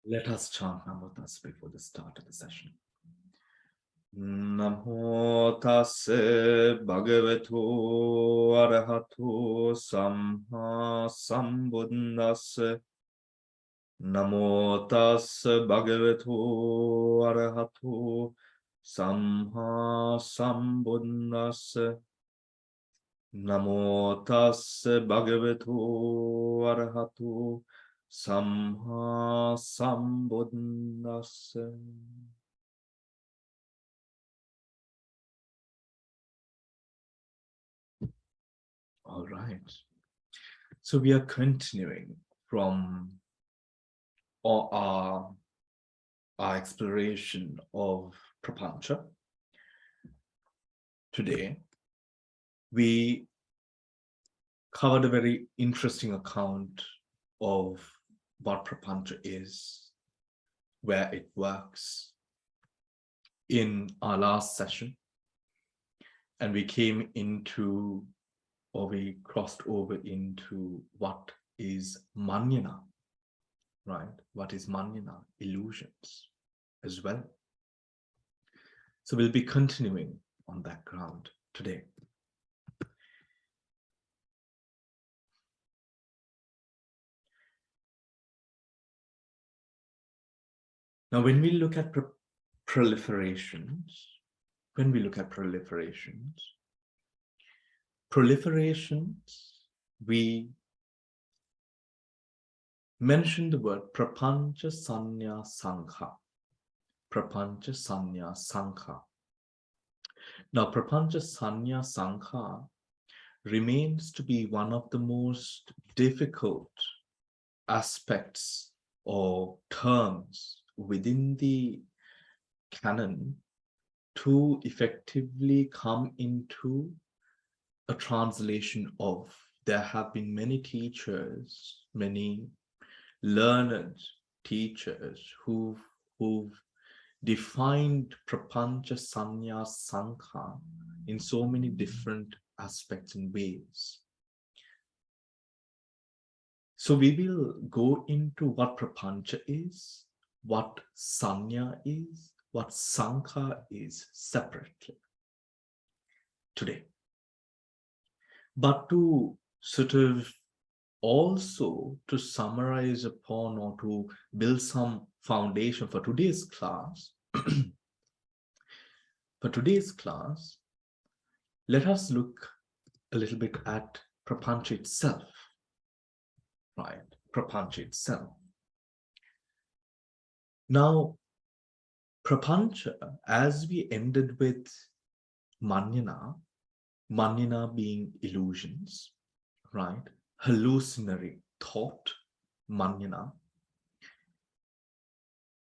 Let us chant Namo Tassa before the start of the session. Namo Tassa Bhagavato Arahato Samma Sambuddhassa. Namo Tassa Bhagavato Arahato Samma Sambuddhassa. Namo Tassa Bhagavato Arahato Samma Sambuddhassa. All right. So we are continuing from our exploration of Papanca. Today, we covered a very interesting account of what Papanca is, where it works in our last session. And we came into, or we crossed over into what is Manjana, right? What is Manjana? Illusions as well. So we'll be continuing on that ground today. Now, when we look at proliferations, we mention the word Papanca-saññā saṅkhā. Papanca-saññā saṅkhā. Now, Papanca-saññā saṅkhā remains to be one of the most difficult aspects or terms within the canon to effectively come into a translation of. There have been many teachers, many learned teachers who've defined Papanca-saññā saṅkhā in so many different aspects and ways. So we will go into what Papanca is, what saññā is, what saṅkhā is separately today. But to sort of also to summarize upon or to build some foundation for today's class, let us look a little bit at Papanca itself, right? Papanca itself. Now, Papanca, as we ended with Manjana being illusions, right? Hallucinatory thought, Manjana.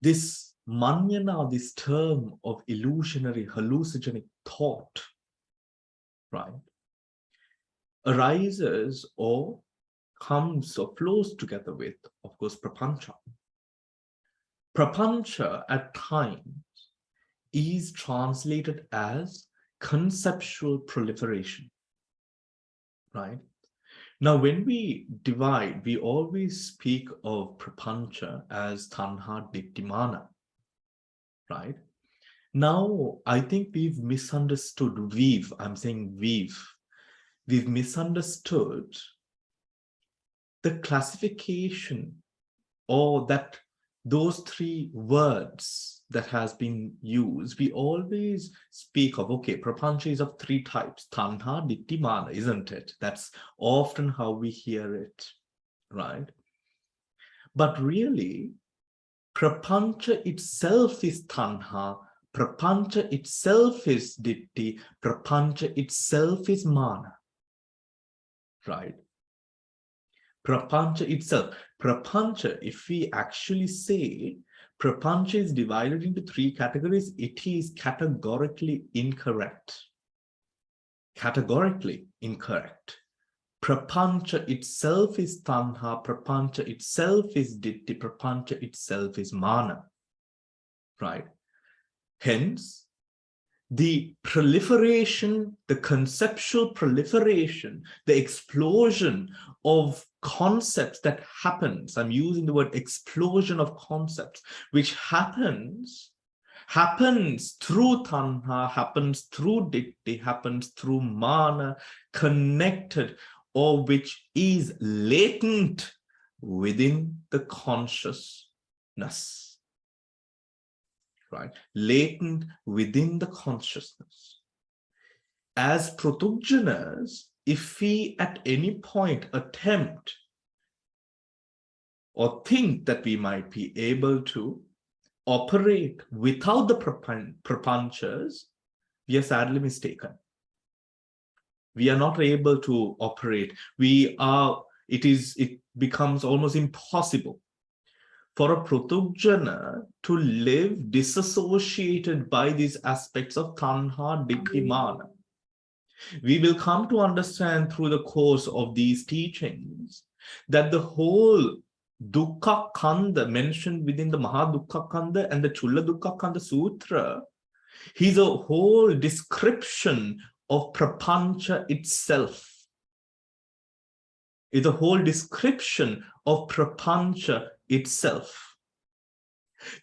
This Manjana, this term of illusionary, hallucinogenic thought, right, arises or comes or flows together with, of course, Papanca. Papanca at times is translated as conceptual proliferation, right? Now, when we divide, we always speak of Papanca as tanha ditthi mana, right? Now, I think we've misunderstood, we've misunderstood the classification, or that those three words that has been used. We always speak of, okay, Papanca is of three types, tanha, ditthi, mana, isn't it? That's often how we hear it, right? But really, Papanca itself is tanha, Papanca itself is ditthi, Papanca itself is mana, right? Papanca itself. Papanca, if we actually say Papanca is divided into three categories, it is categorically incorrect. Categorically incorrect. Papanca itself is tanha, Papanca itself is ditthi, Papanca itself is mana. Right? Hence, the proliferation, the conceptual proliferation, the explosion of concepts that happens, I'm using the word explosion of concepts, which happens through tanha, happens through ditti, happens through mana, connected, or which is latent within the consciousness. Right? Latent within the consciousness. As pratugjanas, if we at any point attempt or think that we might be able to operate without the prapanchas, we are sadly mistaken. We are not able to operate. It becomes almost impossible for a pratujjana to live disassociated by these aspects of tanha, ditti, mana. We will come to understand through the course of these teachings that the whole dukkha kanda mentioned within the Mahā dukkha kanda and the Chulla dukkha kanda sutra is a whole description of prapancha itself. It's a whole description of prapancha itself.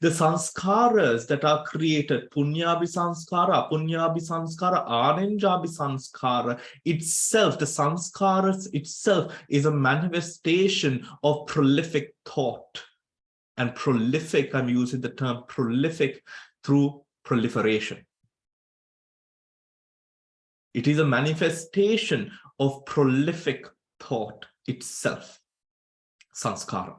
The sanskaras that are created, punyabhisanskara, apunyabhisanskara, anenjabhisanskara itself, the sanskaras itself is a manifestation of prolific thought. And prolific, I'm using the term prolific through proliferation. It is a manifestation of prolific thought itself, sanskara.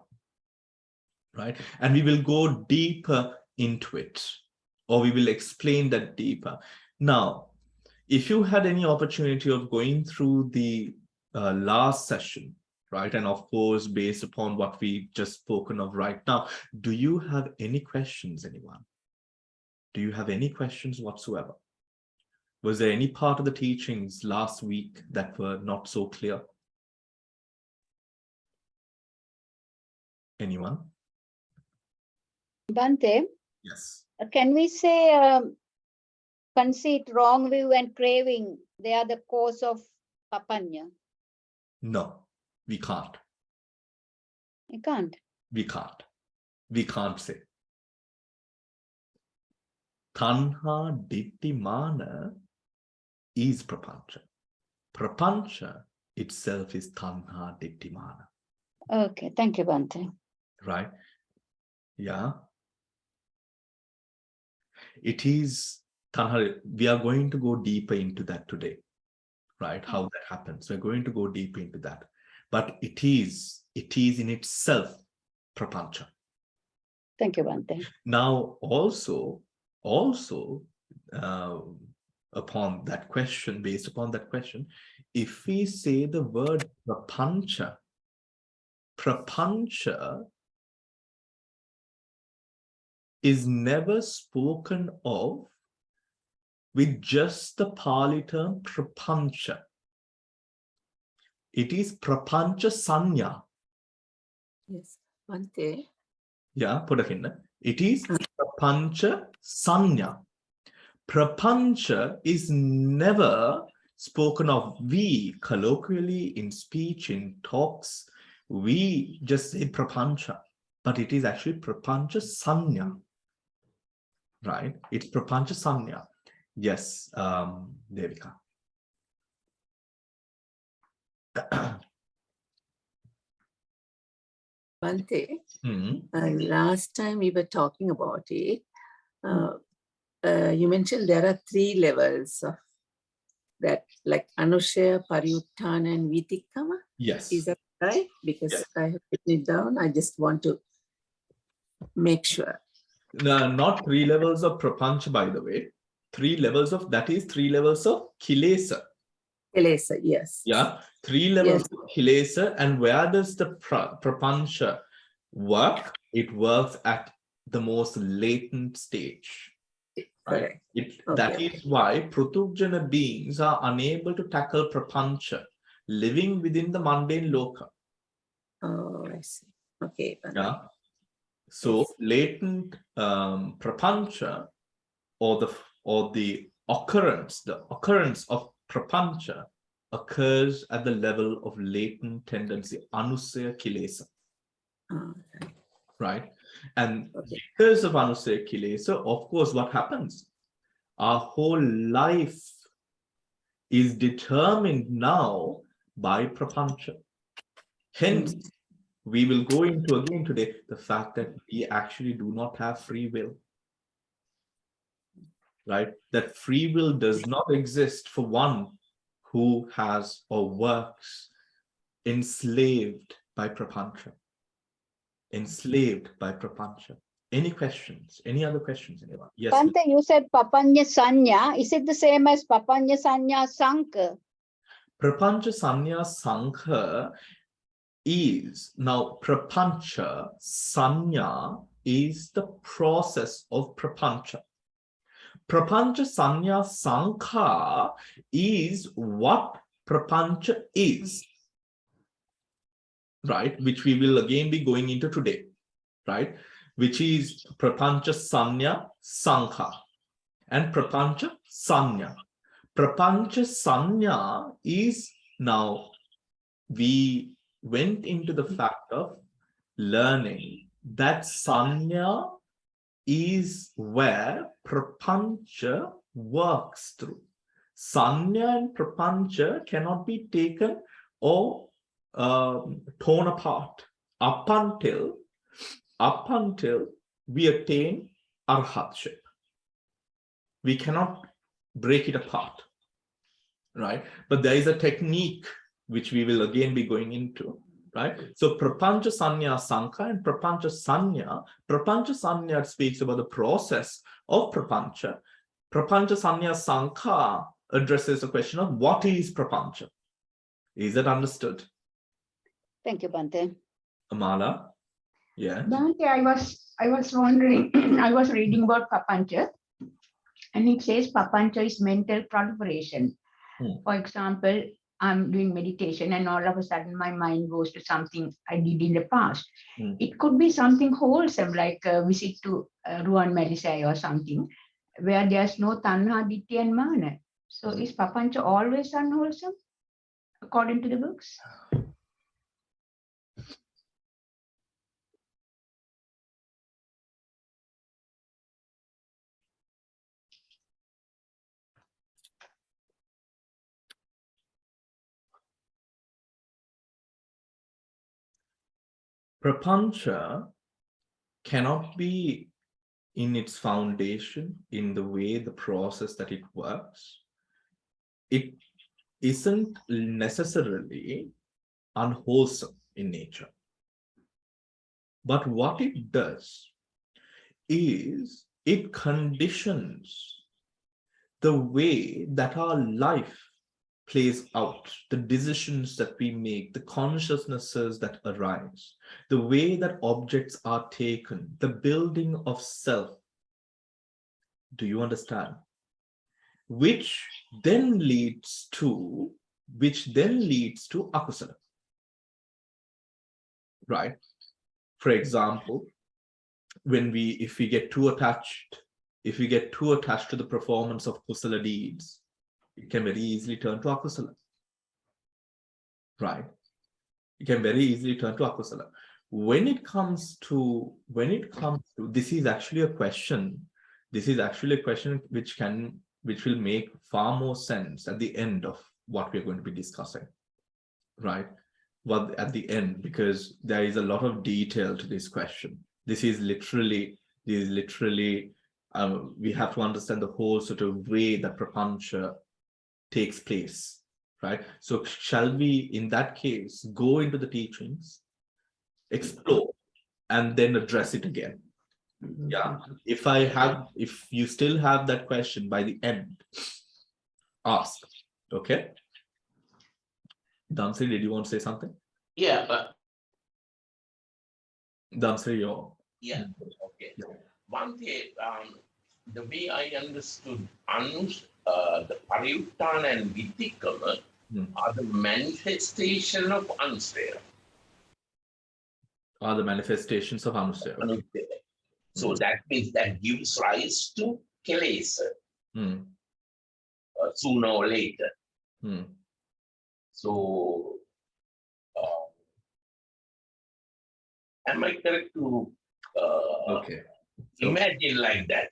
Right? And we will go deeper into it, or we will explain that deeper. Now, if you had any opportunity of going through the last session, right, and of course, based upon what we just spoken of right now, do you have any questions, anyone? Do you have any questions whatsoever? Was there any part of the teachings last week that were not so clear? Anyone? Bhante, yes. Can we say conceit, wrong view, and craving, they are the cause of papañca? No, we can't. You can't. We can't. We can't say. Tanha, ditti, mana is prapancha. Prapancha itself is tanha, ditti, mana. Okay, thank you, Bhante. Right? Yeah. It is tanha. We are going to go deeper into that today, right? How that happens. We're going to go deeper into that. But it is in itself prapancha. Thank you, Bhante. Now, also upon that question, based upon that question, if we say the word prapancha is never spoken of with just the Pali term Papanca. It is Papañca-saññā. Yes, Bhante. Yeah, Pudakinna. It is Papañca-saññā. Prapancha is never spoken of. We colloquially in speech, in talks, we just say prapancha, but it is actually Papañca-saññā. Right? It's Papañca-saññā. Yes, Devika. Bhante, last time we were talking about it. You mentioned there are 3 levels of that, like Anushaya, Pariyuttana, and Vitikkama. Yes. Is that right? Because yes. I have written it down. I just want to make sure. No, not 3 levels of prapancha, by the way. 3 levels of, that is 3 levels of kilesa. Kilesa, yes. Yeah, 3 levels of kilesa. And where does the prapancha work? It works at the most latent stage. Correct. Right? That is why pratujjana beings are unable to tackle prapancha, living within the mundane loka. Oh, I see. Okay. Yeah. So latent prapancha, or the occurrence of prapancha occurs at the level of latent tendency, anusaya kilesa. Okay. Right? And Okay. because of anusaya kilesa, of course, what happens? Our whole life is determined now by prapancha. Hence, we will go into again today the fact that we actually do not have free will. Right? That free will does not exist for one who has or works enslaved by prapancha. Enslaved by prapancha. Any questions? Any other questions, anyone? Yes. Bhante, you said Papañca-saññā. Is it the same as Papañca-saññā saṅkhā? Papañca-saññā saṅkhā is, now Papanca-saññā is the process of prapancha. Papanca-saññā saṅkhā is what prapancha is, right? Which we will again be going into today, right? Which is Papanca-saññā saṅkhā and Papanca-saññā. Papanca-saññā is, now we went into the fact of learning that saññā is where prapancha works through. Saññā and prapancha cannot be taken or torn apart up until we attain arhatship. We cannot break it apart, right? But there is a technique which we will again be going into, right? So Papanca-saññā saṅkhā and Papanca-saññā. Papanca-saññā speaks about the process of prapancha. Papanca-saññā saṅkhā addresses the question of what is prapancha. Is it understood? Thank you, Bhante. Amala? Yeah. Bhante, I was wondering, I was reading about Papanca, and it says Papanca is mental proliferation. For example, I'm doing meditation and all of a sudden my mind goes to something I did in the past. It could be something wholesome, like a visit to Ruan Malaysia or something, where there's no tanha, ditthi and mana. So is Papanca always unwholesome, according to the books? Prapancha cannot be in its foundation, in the way, the process that it works. It isn't necessarily unwholesome in nature. But what it does is it conditions the way that our life plays out, the decisions that we make, the consciousnesses that arise, the way that objects are taken, the building of self. Do you understand? Which then leads to akusala. Right? For example, if we get too attached to the performance of kusala deeds, it can very easily turn to akusala. Right? It can very easily turn to akusala. When it comes to this is actually a question. This is actually a question which will make far more sense at the end of what we're going to be discussing. Right? Well, at the end, because there is a lot of detail to this question. This is literally we have to understand the whole sort of way that prapancha takes place, right? So shall we, in that case, go into the teachings, explore, and then address it again? Yeah. If you still have that question by the end, ask. Okay. Damsri, did you want to say something? Yeah, but Damsri, you're... Yeah, okay. Yeah. One thing, the way I understood the Pariuttana and Vitikama are the manifestation of Anusaya. Are the manifestations of Anusaya. So that means that gives rise to Kilesa. sooner or later. Hmm. So, am I correct to Okay. So, imagine like that?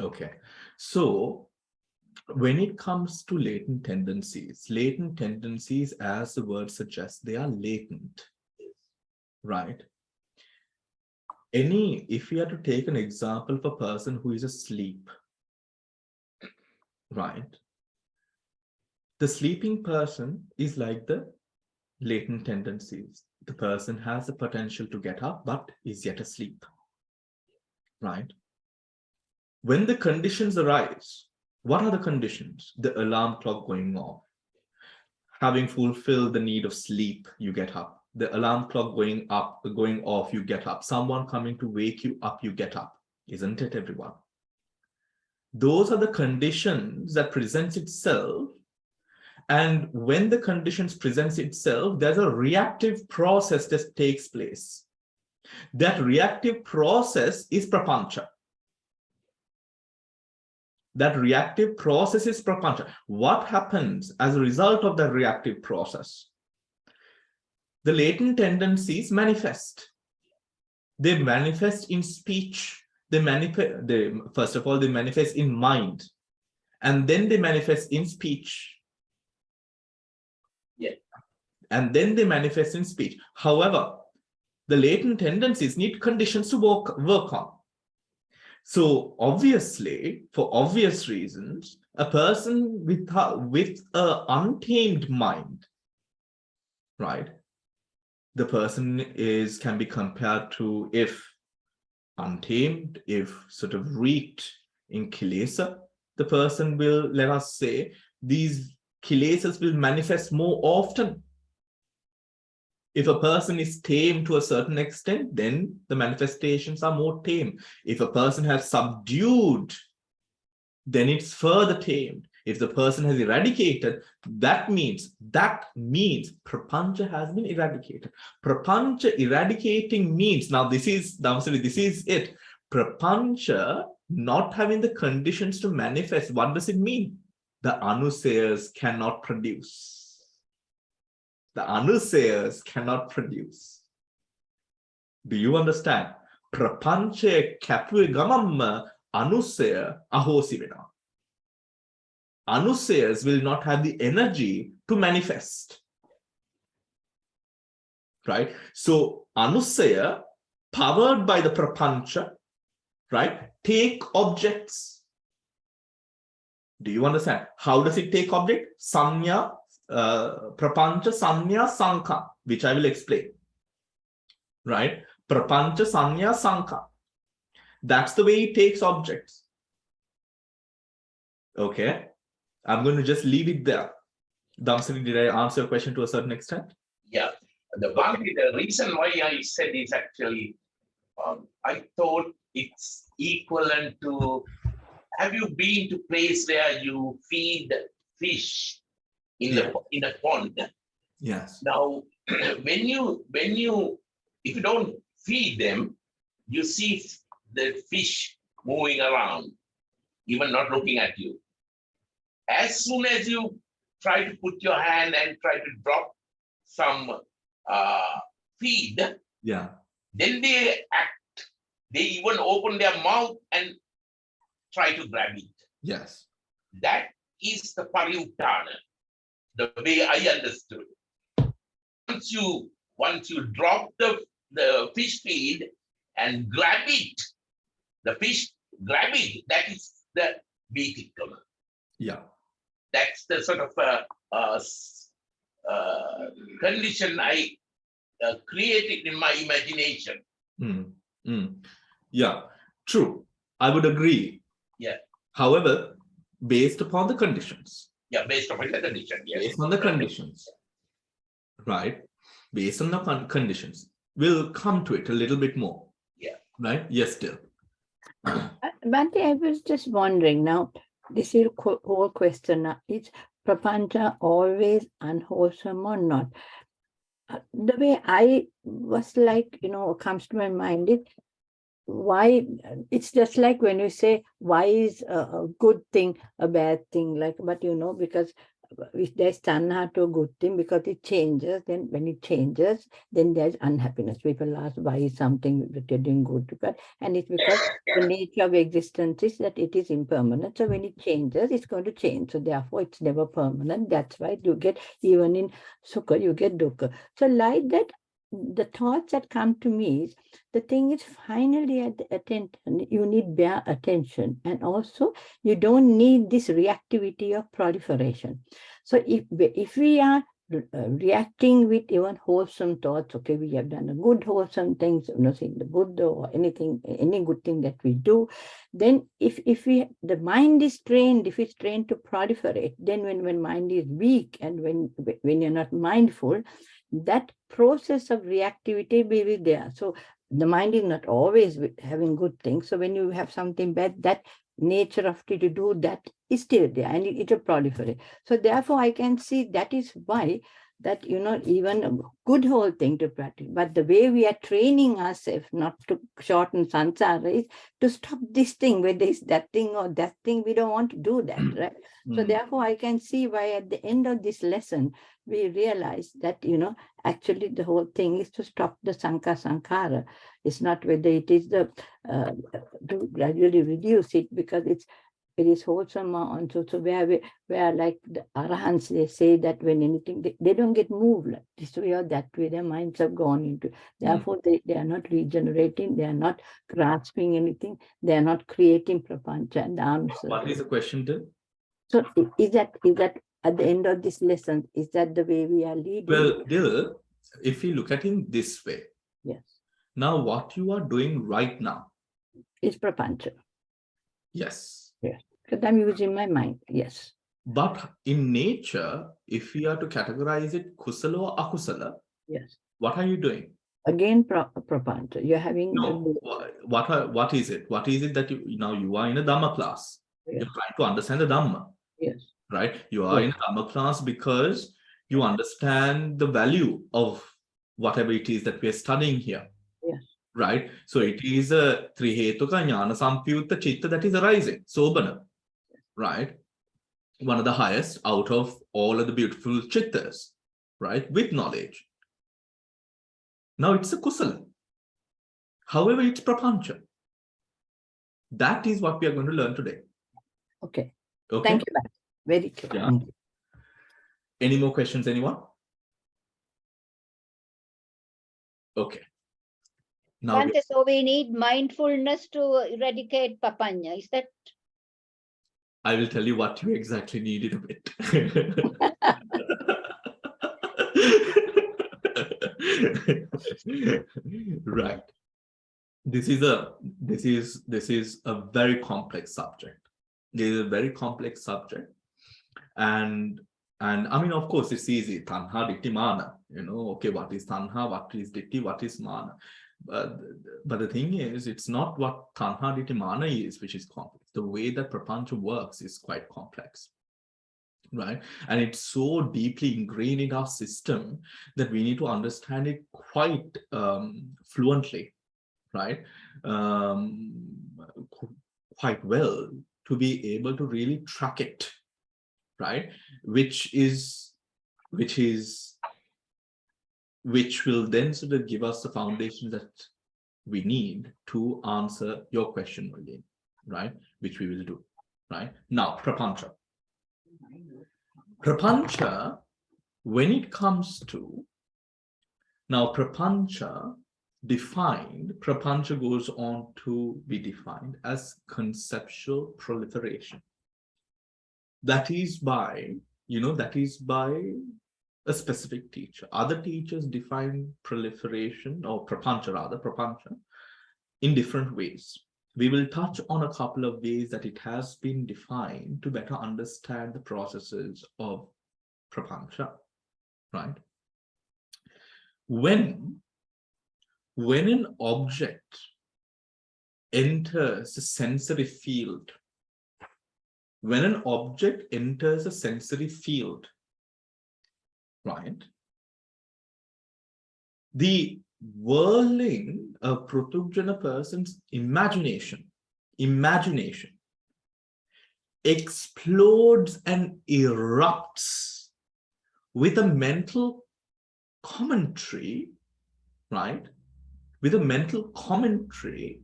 okay. So when it comes to latent tendencies, as the word suggests, they are latent, right? If we are to take an example of a person who is asleep, right? The sleeping person is like the latent tendencies. The person has the potential to get up, but is yet asleep, right? When the conditions arise, what are the conditions? The alarm clock going off. Having fulfilled the need of sleep, you get up. The alarm clock going off, you get up. Someone coming to wake you up, you get up. Isn't it, everyone? Those are the conditions that presents itself. And when the conditions presents itself, there's a reactive process that takes place. That reactive process is Papanca. That reactive process is Papanca. What happens as a result of that reactive process? The latent tendencies manifest. They manifest in speech. First of all, they manifest in mind. And then they manifest in speech. Yeah. And then they manifest in speech. However, the latent tendencies need conditions to work on. So obviously, for obvious reasons, a person with an untamed mind, right? The person can be compared to, if untamed, if sort of wreaked in kilesa, the person will, let us say, these kilesas will manifest more often. If a person is tame to a certain extent, then the manifestations are more tame. If a person has subdued, then it's further tamed. If the person has eradicated, that means Papanca has been eradicated. Papanca eradicating means, now this is it. Papanca not having the conditions to manifest, what does it mean? The anusayas cannot produce. The anusayas cannot produce. Do you understand? Prapancha kapue gamamma anusaya ahosi vena. Anusayas will not have the energy to manifest. Right? So anusaya, powered by the prapancha, right, take objects. Do you understand? How does it take object? Saṅkhā, Papañca-saññā, saṅkhā, which I will explain. Right? Papañca-saññā, saṅkhā. That's the way it takes objects. Okay. I'm going to just leave it there. Damsari, did I answer your question to a certain extent? Yeah. The reason why I said is actually, I thought it's equivalent to, have you been to place where you feed fish in a pond? Yes. Now, if you don't feed them, you see the fish moving around, even not looking at you. As soon as you try to put your hand and try to drop some feed, yeah, then they act. They even open their mouth and try to grab it. Yes. That is the Pariuttana, the way I understood. Once you drop the fish feed and grab it, the fish grab it, that is the Vitikama. Yeah. That's the sort of condition I created in my imagination. Yeah, true. I would agree. Yeah. However, based upon the conditions. Yeah, based upon the condition. Yes. Based on the conditions. Right? Based on the conditions. We'll come to it a little bit more. Yeah. Right? Yes, still. Bhante, I was just wondering now, this whole question, is Papanca always unwholesome or not? The way I was like, comes to my mind is, why, it's just like when you say, why is a good thing a bad thing? Like, but because if there's tanha to a good thing, because it changes, then when it changes, then there's unhappiness. People ask, why is something that you're doing good? And it's because the nature of existence is that it is impermanent. So when it changes, it's going to change. So therefore, it's never permanent. That's why you get, even in sukha, you get dukkha. So like that, the thoughts that come to me is, the thing is, finally at the attention, you need bare attention. And also, you don't need this reactivity of proliferation. So if we are reacting with even wholesome thoughts, okay, we have done a good wholesome things, seeing the Buddha or anything, any good thing that we do, then if the mind is trained, if it's trained to proliferate, then when mind is weak and when you're not mindful, that process of reactivity will be there. So the mind is not always having good things. So when you have something bad, that nature of it to do that is still there, and it will proliferate. So therefore, I can see that is why that, even a good whole thing to practice. But the way we are training ourselves not to shorten samsara is to stop this thing, whether it's that thing or that thing, we don't want to do that, right? So therefore, I can see why at the end of this lesson, we realize that, actually the whole thing is to stop the saṅkhā. It's not whether it is the to gradually reduce it, because it is wholesome on. So where like the arahants, they say that when anything, they don't get moved like this way or that way, their minds have gone into. Therefore, they are not regenerating, they are not grasping anything, they are not creating prapanca and answers. What is the question then? So is that at the end of this lesson, is that the way we are leading? Well, Dil, if you look at it this way, Yes. Now what you are doing right now, It's prapanca. yes. Yes. Because I'm using my mind. Yes. But in nature, if we are to categorize it kusala or akusala, Yes. what are you doing? Again, prapanca. You're having what is it? What is it that you are in a Dhamma class? Yes. You're trying to understand the Dhamma. Yes. Right? You are in a Dhamma class because you understand the value of whatever it is that we are studying here. Yes. Right? So it is a trihetuka jnana sampyutta chitta that is arising, sobana. Right? One of the highest out of all of the beautiful chittas, right? With knowledge. Now it's a kusala. However, it's prapanca. That is what we are going to learn today. Okay. Okay. Thank you. Very clear. Yeah. Any more questions, anyone? Okay. Now So we need mindfulness to eradicate papañca. Is that? I will tell you what you exactly need in a bit. Right. This is a very complex subject. This is a very complex subject. And I mean, of course, it's easy. Tanha, ditthi, mana. Okay, what is tanha, what is ditthi, what is mana? But the thing is, it's not what tanha, ditthi, mana is, which is complex. The way that prapanca works is quite complex, right? And it's so deeply ingrained in our system that we need to understand it quite fluently, right? Quite well to be able to really track it, right? Which will then sort of give us the foundation that we need to answer your question again, right? Which we will do, right? Now, prapanca. Prapanca, when it comes to, now prapanca defined, prapanca goes on to be defined as conceptual proliferation. That is by, a specific teacher. Other teachers define proliferation, or prapanca, in different ways. We will touch on a couple of ways that it has been defined to better understand the processes of prapanca, right? When an object enters a sensory field, right, the whirling a Pruthujjana person's imagination explodes and erupts with a mental commentary, right? With a mental commentary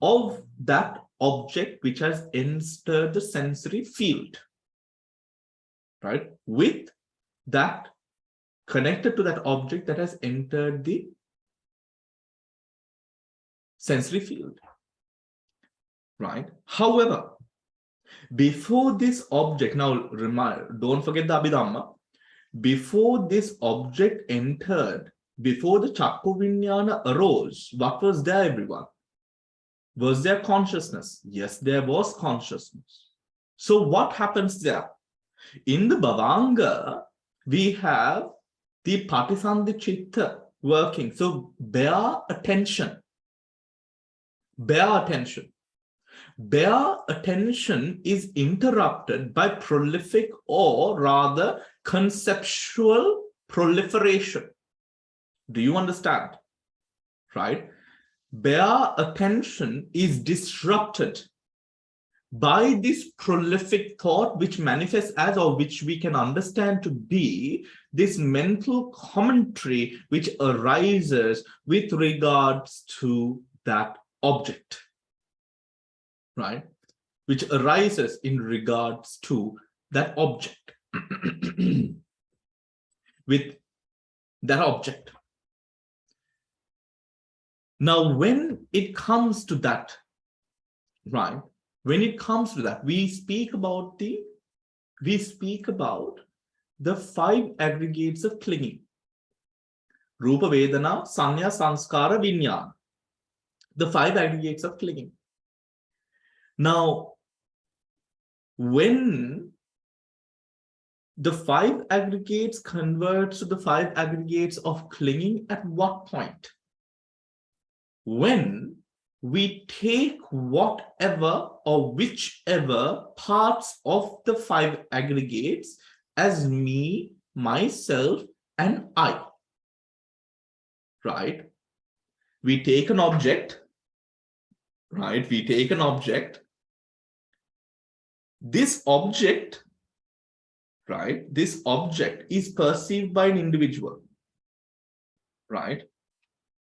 of that object which has entered the sensory field, right? With that, connected to that object that has entered the sensory field, right? However, before this object, now don't forget the Abhidhamma, before this object entered, before the Chakku Viññāna arose, what was there, everyone? Was there consciousness? Yes, there was consciousness. So what happens there? In the Bhavanga, we have the Patisandhi Chitta working. So bare attention. Bare attention. Bare attention is interrupted by prolific or rather conceptual proliferation. Do you understand? Right? Bare attention is disrupted by this prolific thought, which manifests as, or which we can understand to be, this mental commentary which arises with regards to that object, right? Which arises in regards to that object, with that object. Now, when it comes to that, right? When it comes to that, we speak about the 5 aggregates of clinging. Rupa, Vedana, Saññā, Sanskara, Viññāna. The 5 aggregates of clinging. Now, when the 5 aggregates converts to the 5 aggregates of clinging, at what point? When we take whatever or whichever parts of the 5 aggregates as me, myself, and I, right? We take an object, right? We take an object. This object, right? This object is perceived by an individual, right?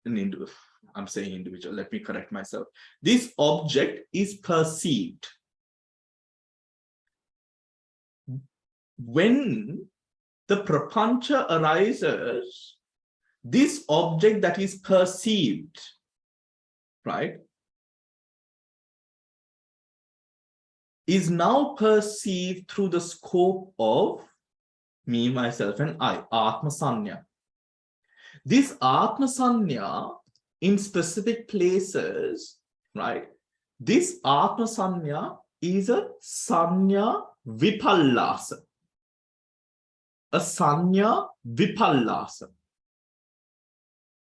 An individual. I'm saying individual, let me correct myself. This object is perceived. When the prapanca arises, this object that is perceived, right, is now perceived through the scope of me, myself, and I, Atma-saññā. This Atma-saññā in specific places, right? This Atma-saññā is a saññā vipallasa. A saññā vipallasa.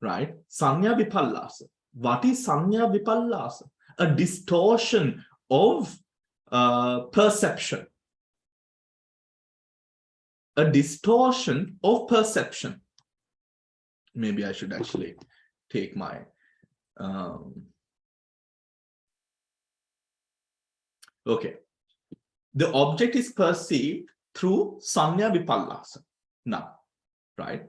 Right? Saññā vipallasa. What is saññā vipallasa? A distortion of perception. A distortion of perception. Maybe I should actually take my okay. The object is perceived through saññā vipallasa. Now, right?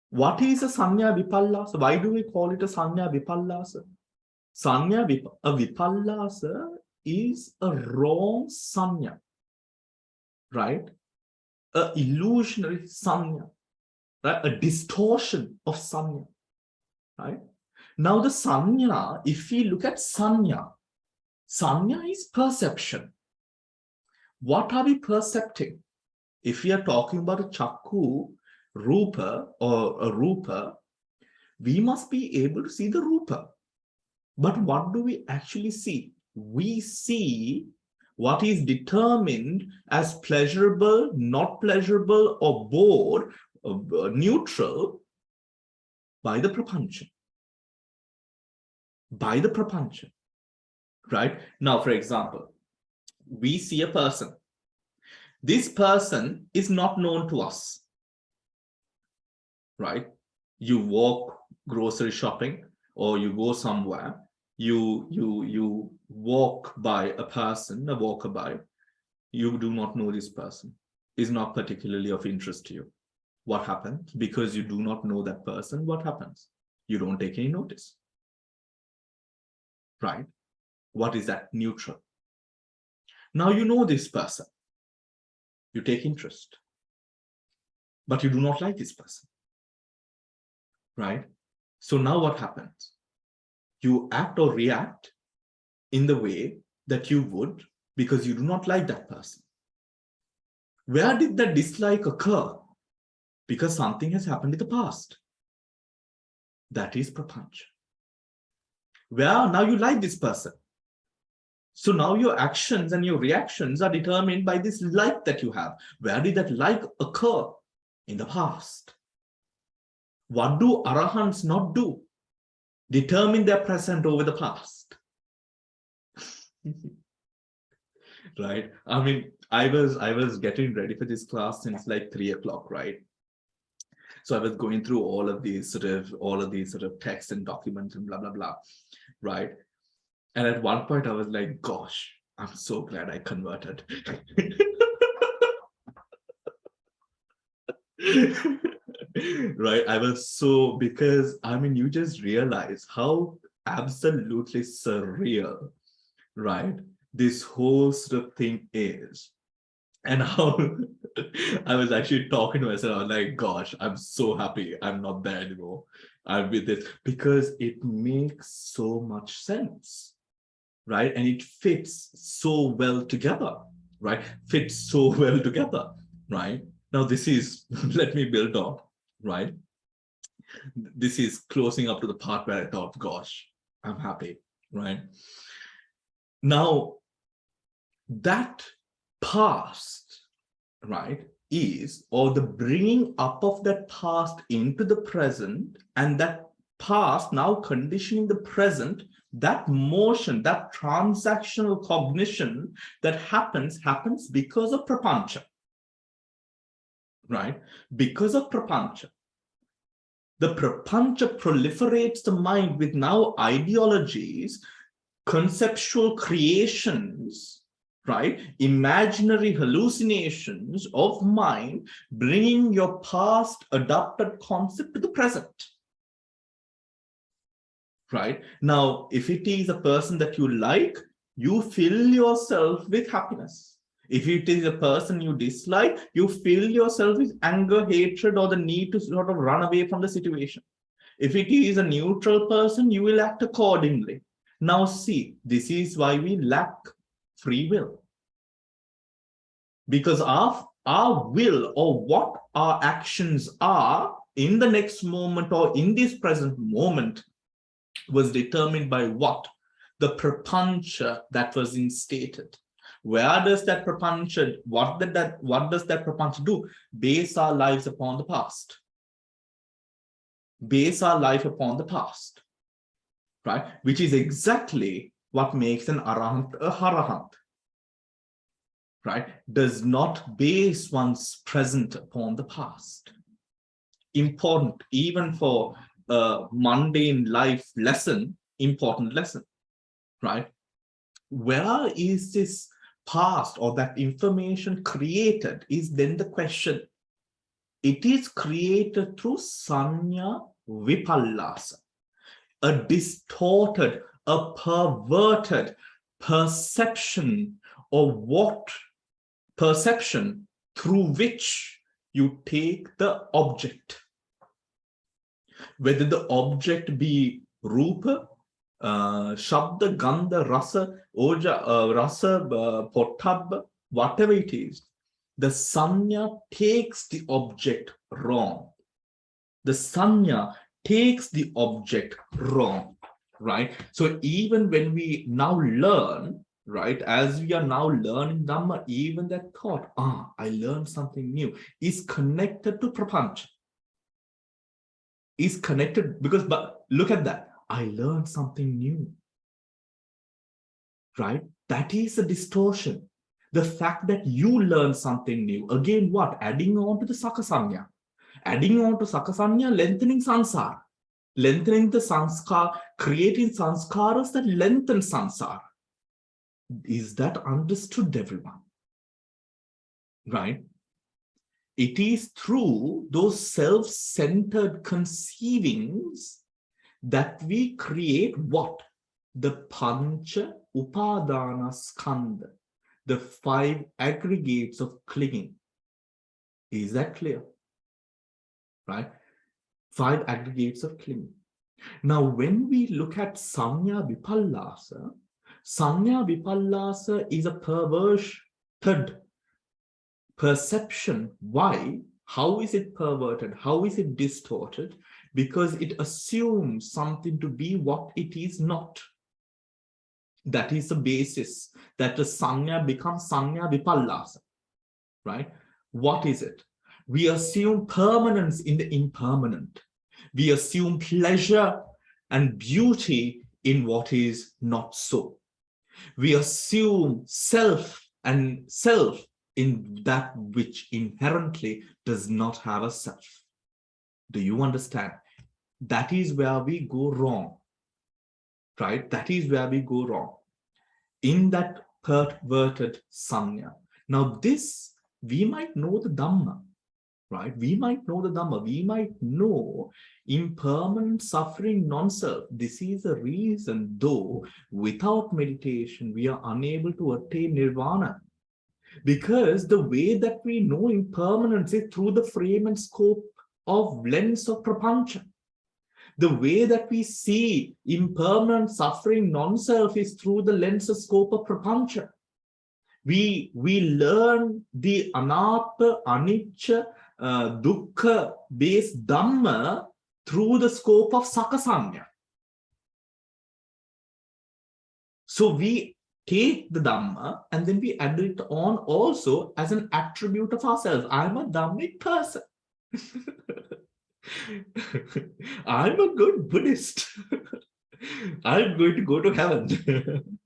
What is a saññā vipallasa? Why do we call it a saññā vipallasa? A vipallasa is a wrong saññā, right? A illusionary saññā, right? A distortion of saññā. Right? Now the saññā, if we look at saññā, saññā is perception. What are we percepting? If we are talking about a chakku, rupa, or a rupa, we must be able to see the rupa. But what do we actually see? We see what is determined as pleasurable, not pleasurable, or bored, neutral, by the prapanca. By the prapanca. Right? Now, for example, we see a person. This person is not known to us. Right? You walk grocery shopping, or you go somewhere, you walk by a person, a walker by, you do not know this person, is not particularly of interest to you. What happens? Because you do not know that person, what happens? You don't take any notice. Right? What is that? Neutral. Now you know this person. You take interest. But you do not like this person. Right? So now what happens? You act or react in the way that you would because you do not like that person. Where did that dislike occur? Because something has happened in the past. That is Papanca. Where now you like this person. So now your actions and your reactions are determined by this like that you have. Where did that like occur? In the past. What do arahants not do? Determine their present over the past. Right? I mean, I was getting ready for this class since like 3 o'clock, right? So I was going through all of these sort of texts and documents and blah, blah, blah, right? And at one point I was like, gosh, I'm so glad I converted. Right? I was so, because I mean, you just realize how absolutely surreal, right, this whole sort of thing is. And how I was actually talking to myself, I was like, gosh, I'm so happy I'm not there anymore. I'm with this, because it makes so much sense, right? And it fits so well together, right? Fits so well together, right? Now this is, let me build on, right? This is closing up to the part where I thought, gosh, I'm happy, right? Now, that past, right, is, or the bringing up of that past into the present, and that past now conditioning the present, that motion, that transactional cognition that happens because of Papanca, right? Because of Papanca. The Papanca proliferates the mind with now ideologies, conceptual creations, right? Imaginary hallucinations of mind, bringing your past adopted concept to the present. Right? Now, if it is a person that you like, you fill yourself with happiness. If it is a person you dislike, you fill yourself with anger, hatred, or the need to sort of run away from the situation. If it is a neutral person, you will act accordingly. Now see, this is why we lack free will. Because our will, or what our actions are in the next moment or in this present moment, was determined by what? The Papanca that was instated. Where does that Papanca, what does that Papanca do? Base our lives upon the past. Base our life upon the past. Right? Which is exactly what makes an arahant a harahant. Right? Does not base one's present upon the past. Important, even for a mundane life lesson, important lesson, right? Where is this past or that information created is then the question. It is created through saññā vipallasa, a distorted, a perverted perception of what perception through which you take the object. Whether the object be rupa, shabda, gandha, rasa, oja, rasa, pottabha, whatever it is, the saññā takes the object wrong. The saññā takes the object wrong, right? So even when we now learn, right, as we are now learning Dhamma, even that thought, I learned something new, is connected to Papanca. Is connected because, but look at that, I learned something new, right? That is a distortion. The fact that you learn something new, again, what? Adding on to the saṅkhā. Adding on to saṅkhā, lengthening samsara. Lengthening the sanskar, creating sanskaras that lengthen samsara. Is that understood, everyone? Right? It is through those self-centered conceivings that we create what? The Pancha Upadana Skandha, the 5 aggregates of clinging. Is that clear? Right? 5 aggregates of clinging. Now, when we look at Saññā Vipallasa is a perverted perception. Why? How is it perverted? How is it distorted? Because it assumes something to be what it is not. That is the basis that the Saññā becomes Saññā Vipallasa. Right? What is it? We assume permanence in the impermanent. We assume pleasure and beauty in what is not so. We assume self in that which inherently does not have a self. Do you understand? That is where we go wrong. Right? That is where we go wrong. In that perverted Saññā. Now this, we might know the Dhamma. Right? We might know the Dhamma. We might know impermanent suffering, non-self. This is the reason, though, without meditation, we are unable to attain nirvana. Because the way that we know impermanence is through the frame and scope of lens of Papanca. The way that we see impermanent suffering, non-self is through the lens and scope of Papanca. We learn the anatta, anicca, dukkha based Dhamma through the scope of saṅkhā. So we take the Dhamma and then we add it on also as an attribute of ourselves. I'm a Dhammic person. I'm a good Buddhist. I'm going to go to heaven.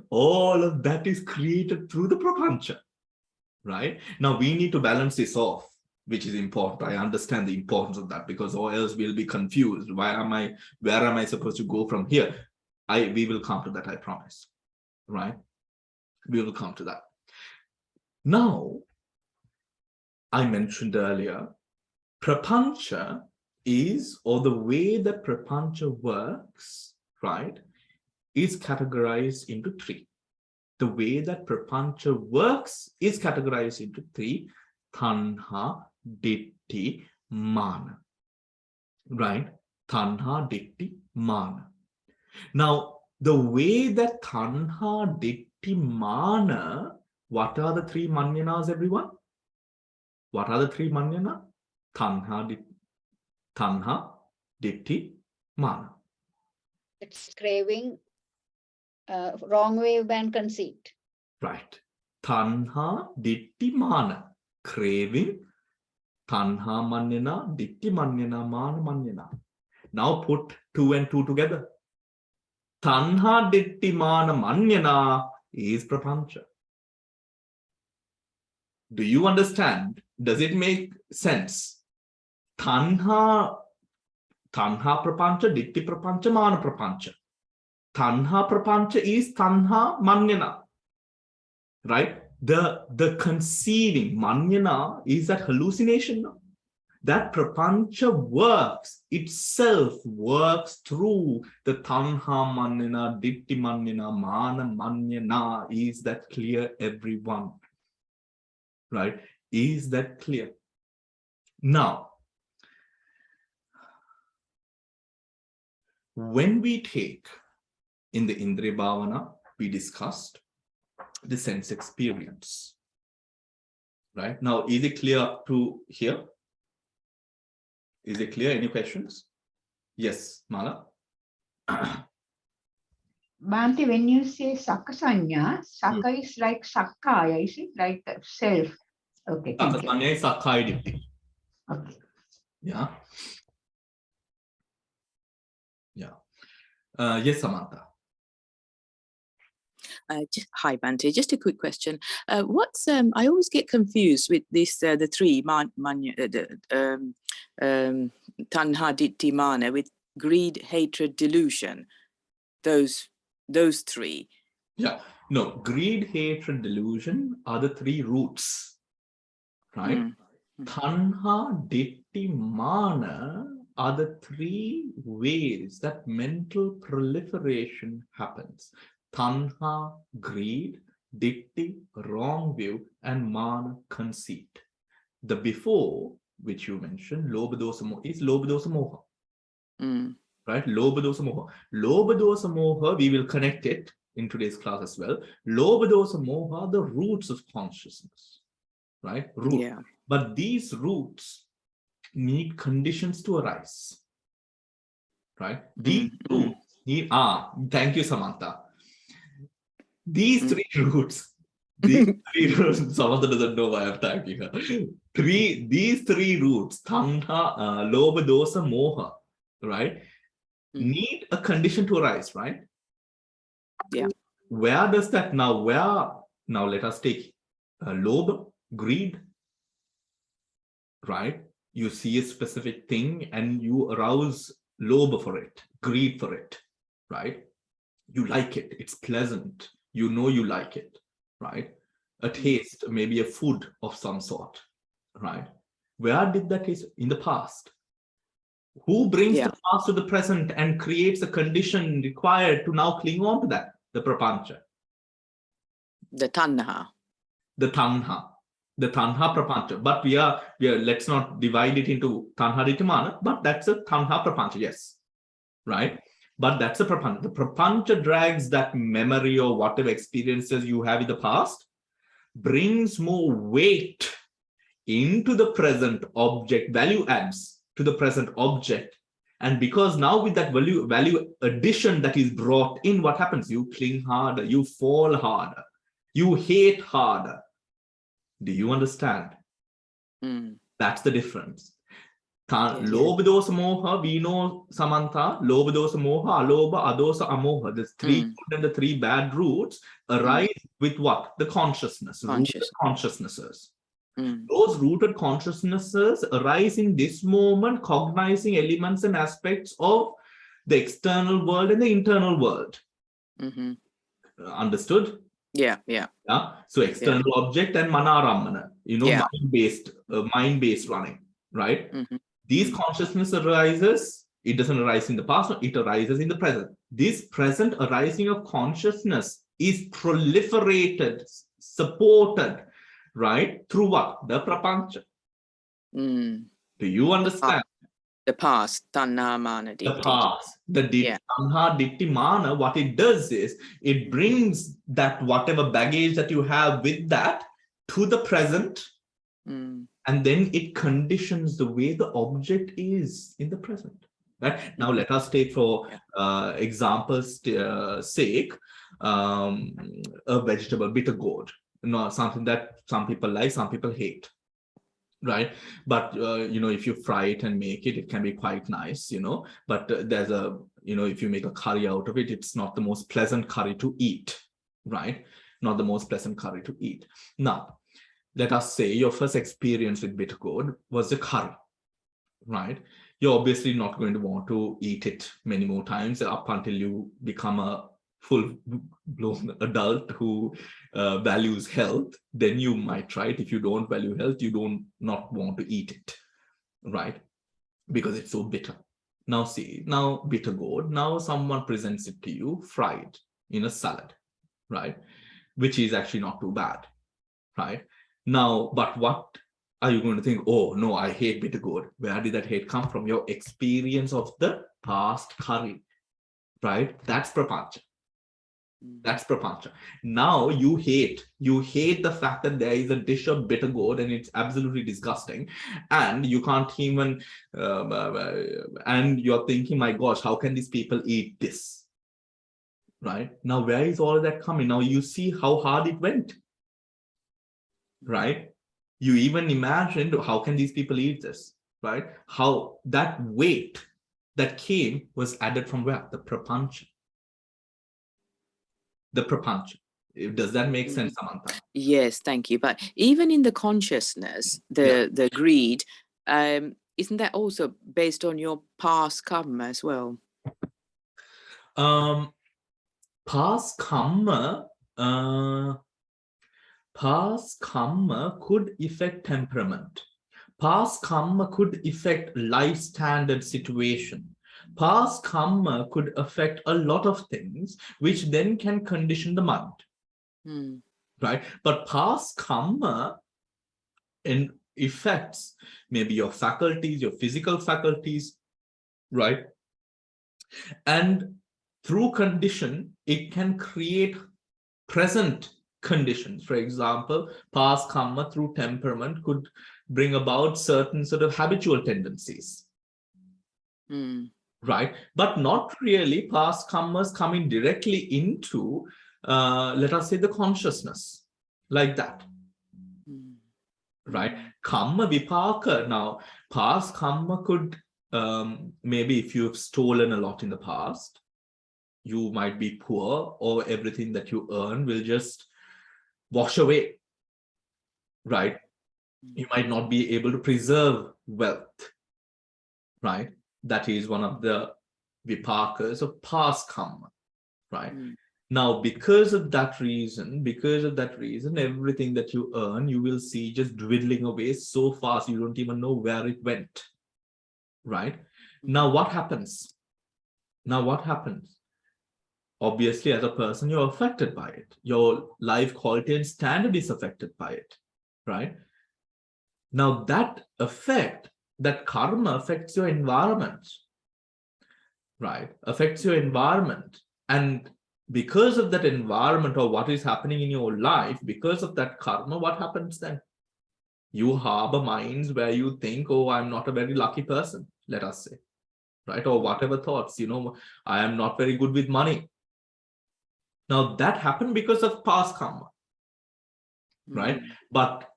All of that is created through the Papanca. Right? Now we need to balance this off, which is important. I understand the importance of that, because or else we'll be confused. Where am I supposed to go from here? We will come to that, I promise. Right? We will come to that. Now, I mentioned earlier, Papanca is, or the way that Papanca works, right, is categorized into 3. The way that Papanca works is categorized into 3: tanha, ditthi, mana. Right? Tanha, ditthi, mana. Now, the way that tanha, ditthi, mana, what are the 3 manyanas, everyone? What are the 3 manyanas? Tanha, ditthi, mana. It's craving, wrong way and conceit. Right. Tanha, ditthi, mana. Craving, tanha manyana, ditthi manyana, mana manyana. Now put 2 and 2 together. Tanha, ditthi, mana, manyana is Papanca. Do you understand? Does it make sense? Tanha Papanca, ditthi Papanca, mana Papanca. Tanha Papanca is tanha manyana. Right? The conceiving, manyana, is that hallucination. That Papanca works, itself works through the tanha manyana, ditthi manyana, mana manyana. Is that clear, everyone? Right? Is that clear? Now, when we take in the Indriya Bhavana, we discussed the sense experience. Right? Now, is it clear to here? Is it clear? Any questions? Yes, Mala. Bhante, when you say saṅkhā, saṅkhā is like sakkaya, is it? Like self. Okay, thank you. Saṅkhā is sakkaya ditthi. Okay. Yeah. Yeah. Yes, Samantha. Hi, Bhante. Just a quick question. What's I always get confused with this the 3 tanha, ditthi, mana with greed, hatred, delusion. Those three. Yeah, no, greed, hatred, delusion are the three roots, right? Tanha, ditthi, mana are the three ways that mental proliferation happens. Tanha, greed, ditthi, wrong view, and mana, conceit. The before, which you mentioned, lobha dosa moha, is lobha dosa moha. Right? Lobha dosa moha. Lobha dosa moha, we will connect it in today's class as well. Lobha dosa moha are the roots of consciousness. Right? Root. Yeah. But these roots need conditions to arise. Right? These roots need, thank you, Samantha. These three roots, Samantha doesn't know why I'm thanking her. These three roots, tanha, lobha, dosa, moha, right, need a condition to arise, right? Yeah. Where does that now, now let us take lobha, greed, right? You see a specific thing and you arouse lobha for it, greed for it, right? You like it, it's pleasant, you know you like it, right? A taste, maybe a food of some sort, right? Where did that taste? In the past. Who brings the past to the present and creates a condition required to now cling on to that? The Papanca. The tanha. The tanha. The tanha prapancha. But we are let's not divide it into tanha ditthimana, but that's a tanha prapancha, yes. Right? But that's a prapancha. The prapancha drags that memory or whatever experiences you have in the past, brings more weight into the present object, value adds to the present object. And because now with that value addition that is brought in, what happens? You cling harder, you fall harder, you hate harder. Do you understand? That's the difference. Lobha dosa moha, we know, Samantha, lobha dosa moha, alobha, adosa, amoha. The three good and the three bad roots arise with what? The consciousness, rooted consciousnesses. Those rooted consciousnesses arise in this moment, cognizing elements and aspects of the external world and the internal world. Understood? Yeah. So external object and manarammana, mind-based running, right? These consciousness arises, it doesn't arise in the past, it arises in the present. This present arising of consciousness is proliferated, supported, right? Through what? The prapanca. Do you understand? The past, tanha, mana, ditthi. The past, the tanha, ditthi, mana, what it does is, it brings that whatever baggage that you have with that to the present, and then it conditions the way the object is in the present. Right? Now let us take for example's sake, a vegetable, bitter gourd. Something that some people like, some people hate, right? But if you fry it and make it, it can be quite nice, but there's a, if you make a curry out of it, it's not the most pleasant curry to eat, right? Not the most pleasant curry to eat. Now, let us say your first experience with bitter gourd was the curry, right? You're obviously not going to want to eat it many more times up until you become a full-blown adult who values health. Then you might try it. If you don't value health, you don't not want to eat it, right? Because it's so bitter. Now see, now bitter gourd, now someone presents it to you fried in a salad, right? Which is actually not too bad, right? Now, but what are you going to think? Oh no, I hate bitter gourd. Where did that hate come from? Your experience of the past curry, right? That's prapanca. That's prapanca. Now you hate the fact that there is a dish of bitter gourd and it's absolutely disgusting, and you can't even and you're thinking, my gosh, how can these people eat this, right? Now where is all of that coming? Now you see how hard it went, right? You even imagined, how can these people eat this, right? How that weight that came was added from where? The prapanca. The prapanca. Does that make sense, Samantha? Yes, thank you. But even in the consciousness, the greed, isn't that also based on your past karma as well? Past karma could affect temperament. Past karma could affect life standard situation. Past karma could affect a lot of things, which then can condition the mind. Right? But past karma affects maybe your faculties, your physical faculties, right? And through condition, it can create present conditions. For example, past karma through temperament could bring about certain sort of habitual tendencies. Right? But not really past karmas coming directly into, let us say, the consciousness, like that. Right? Karma vipaka. Now, past karma could, maybe if you've stolen a lot in the past, you might be poor, or everything that you earn will just wash away. Right? You might not be able to preserve wealth. Right? That is one of the vipakas of past karma. Right? Now, because of that reason, everything that you earn, you will see just dwindling away so fast, you don't even know where it went. Right? Now, what happens? Obviously, as a person, you're affected by it. Your life quality and standard is affected by it. Right? Now, that karma affects your environment. Right? Affects your environment. And because of that environment, or what is happening in your life, because of that karma, what happens then? You harbor minds where you think, oh, I'm not a very lucky person, let us say. Right? Or whatever thoughts, I am not very good with money. Now, that happened because of past karma. Right? But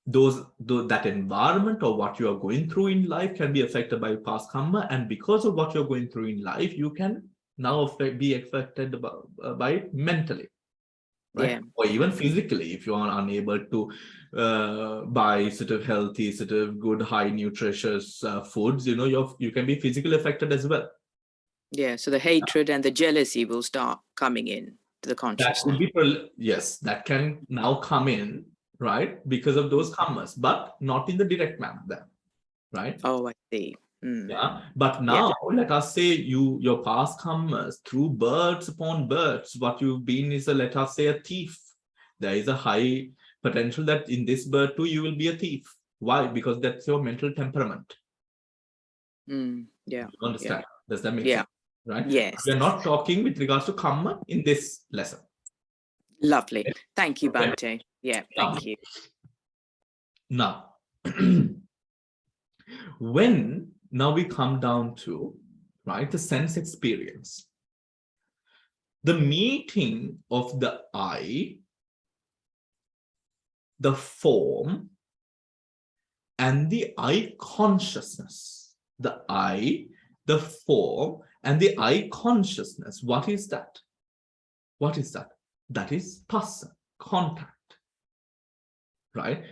that environment or what you are going through in life can be affected by past karma, and because of what you're going through in life, you can now be affected by it mentally, right? Or even physically, if you are unable to buy sort of healthy, sort of good, high nutritious foods, you can be physically affected as well. Yeah, so the hatred and the jealousy will start coming in to the consciousness. That would be, yes, that can now come in, right, because of those karmas, but not in the direct manner then, right? Oh, I see. Yeah, but now let us say your past karmas through births upon births, what you've been is let us say a thief. There is a high potential that in this birth too you will be a thief. Why? Because that's your mental temperament. Yeah. You understand? Does that make sense? Yeah. Right? Yes. We're not talking with regards to karma in this lesson. Lovely. Thank you, Bhante. Yeah, thank you. Now, now we come down to, right, the sense experience. The meeting of the I, the form, and the I consciousness. The I, the form, and the I consciousness. What is that? What is that? That is phassa, contact. Right?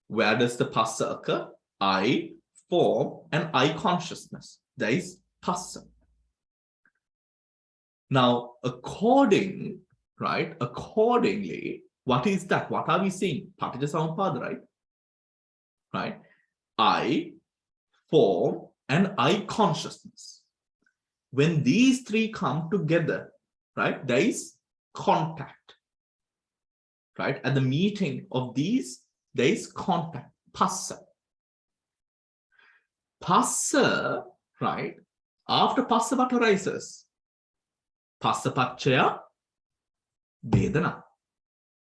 Where does the phassa occur? I, form, and I consciousness. There is phassa. Now, accordingly, what is that? What are we seeing? Paticca-samuppada, right? Right? I, form, and I consciousness. When these three come together, right, there is contact. Right? At the meeting of these, there is contact, phassa. Phassa, right? After phassa, what arises? Phassa-paccaya vedana.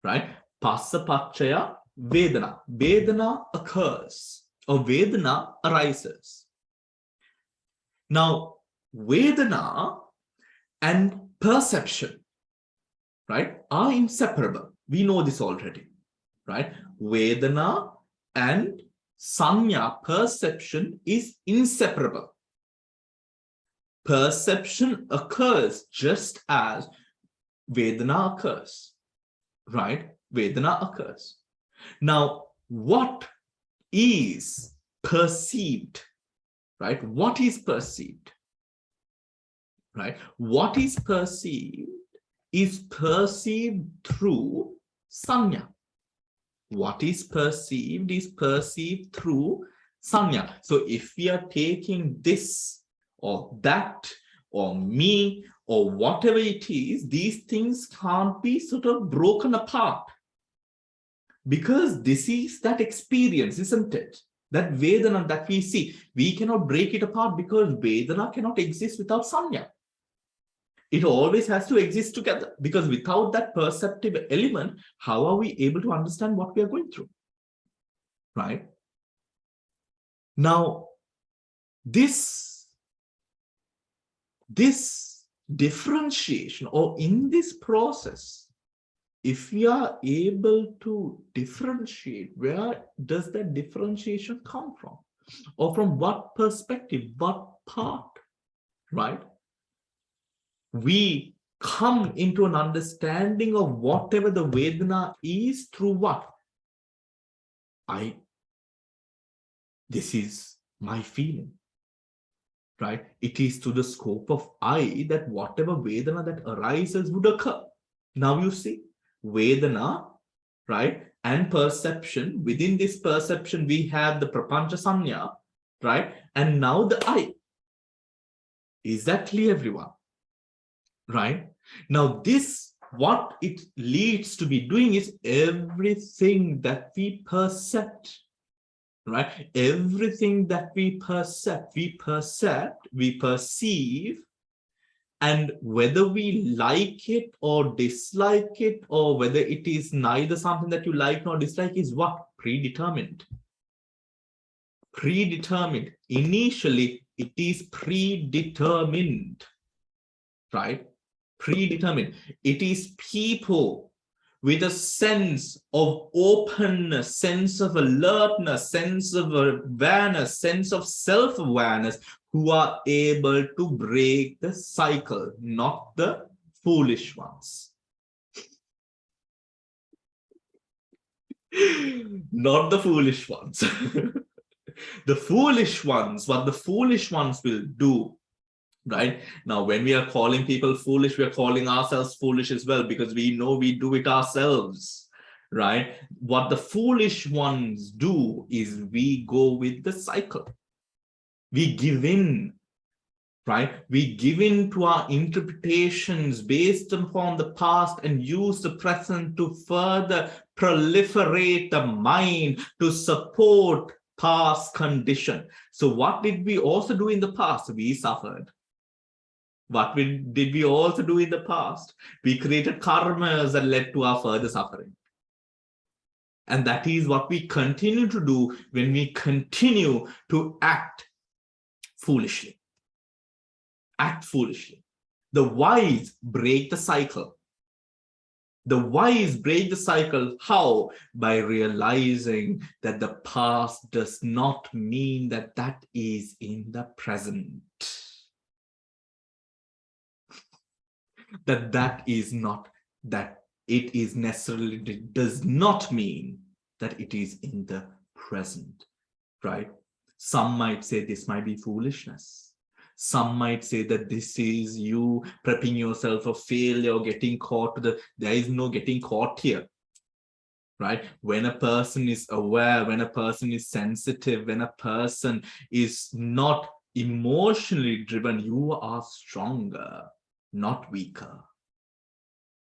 Right? Phassa-paccaya vedana. Vedana occurs, or vedana arises. Now, vedana and perception, right, are inseparable. We know this already, right? Vedana and saṅkhā, perception, is inseparable. Perception occurs just as vedana occurs, right? Vedana occurs. Now, what is perceived? right? What is perceived, right? What is perceived through saṅkhā. What is perceived through saṅkhā. So if we are taking this or that or me or whatever it is, these things can't be sort of broken apart. Because this is that experience, isn't it? That Vedana that we see. We cannot break it apart because Vedana cannot exist without saṅkhā. It always has to exist together, because without that perceptive element, how are we able to understand what we are going through? Right? Now, this differentiation, or in this process, if we are able to differentiate, where does that differentiation come from? Or from what perspective, what part, right? We come into an understanding of whatever the Vedana is through what? This is my feeling, right? It is to the scope of I that whatever Vedana that arises would occur. Now you see, Vedana, right? And perception. Within this perception, we have the Papañca-saññā, right? And now the I. Is that clear, everyone? Right? Now this, what it leads to be doing is everything that we percept, right? Everything that we percept, we perceive, and whether we like it or dislike it, or whether it is neither something that you like nor dislike, is what? Predetermined. Predetermined. Initially, it is predetermined, right? Predetermined. It is people with a sense of openness, sense of alertness, sense of awareness, sense of self-awareness, who are able to break the cycle, not the foolish ones. Not the foolish ones. The foolish ones, what the foolish ones will do, right? Now, when we are calling people foolish, we are calling ourselves foolish as well, because we know we do it ourselves, right? What the foolish ones do is we go with the cycle. We give in, right? We give in to our interpretations based upon the past and use the present to further proliferate the mind to support past condition. So what did we also do in the past? We suffered. What did we also do in the past? We created karmas that led to our further suffering. And that is what we continue to do when we continue to act foolishly. Act foolishly. The wise break the cycle. The wise break the cycle. How? By realizing that the past does not mean that that is in the present. That is not, that it is necessarily, it does not mean that it is in the present, right? Some might say this might be foolishness. Some might say that this is you prepping yourself for failure or getting caught. There is no getting caught here, right? When a person is aware, when a person is sensitive, when a person is not emotionally driven, you are stronger, not weaker,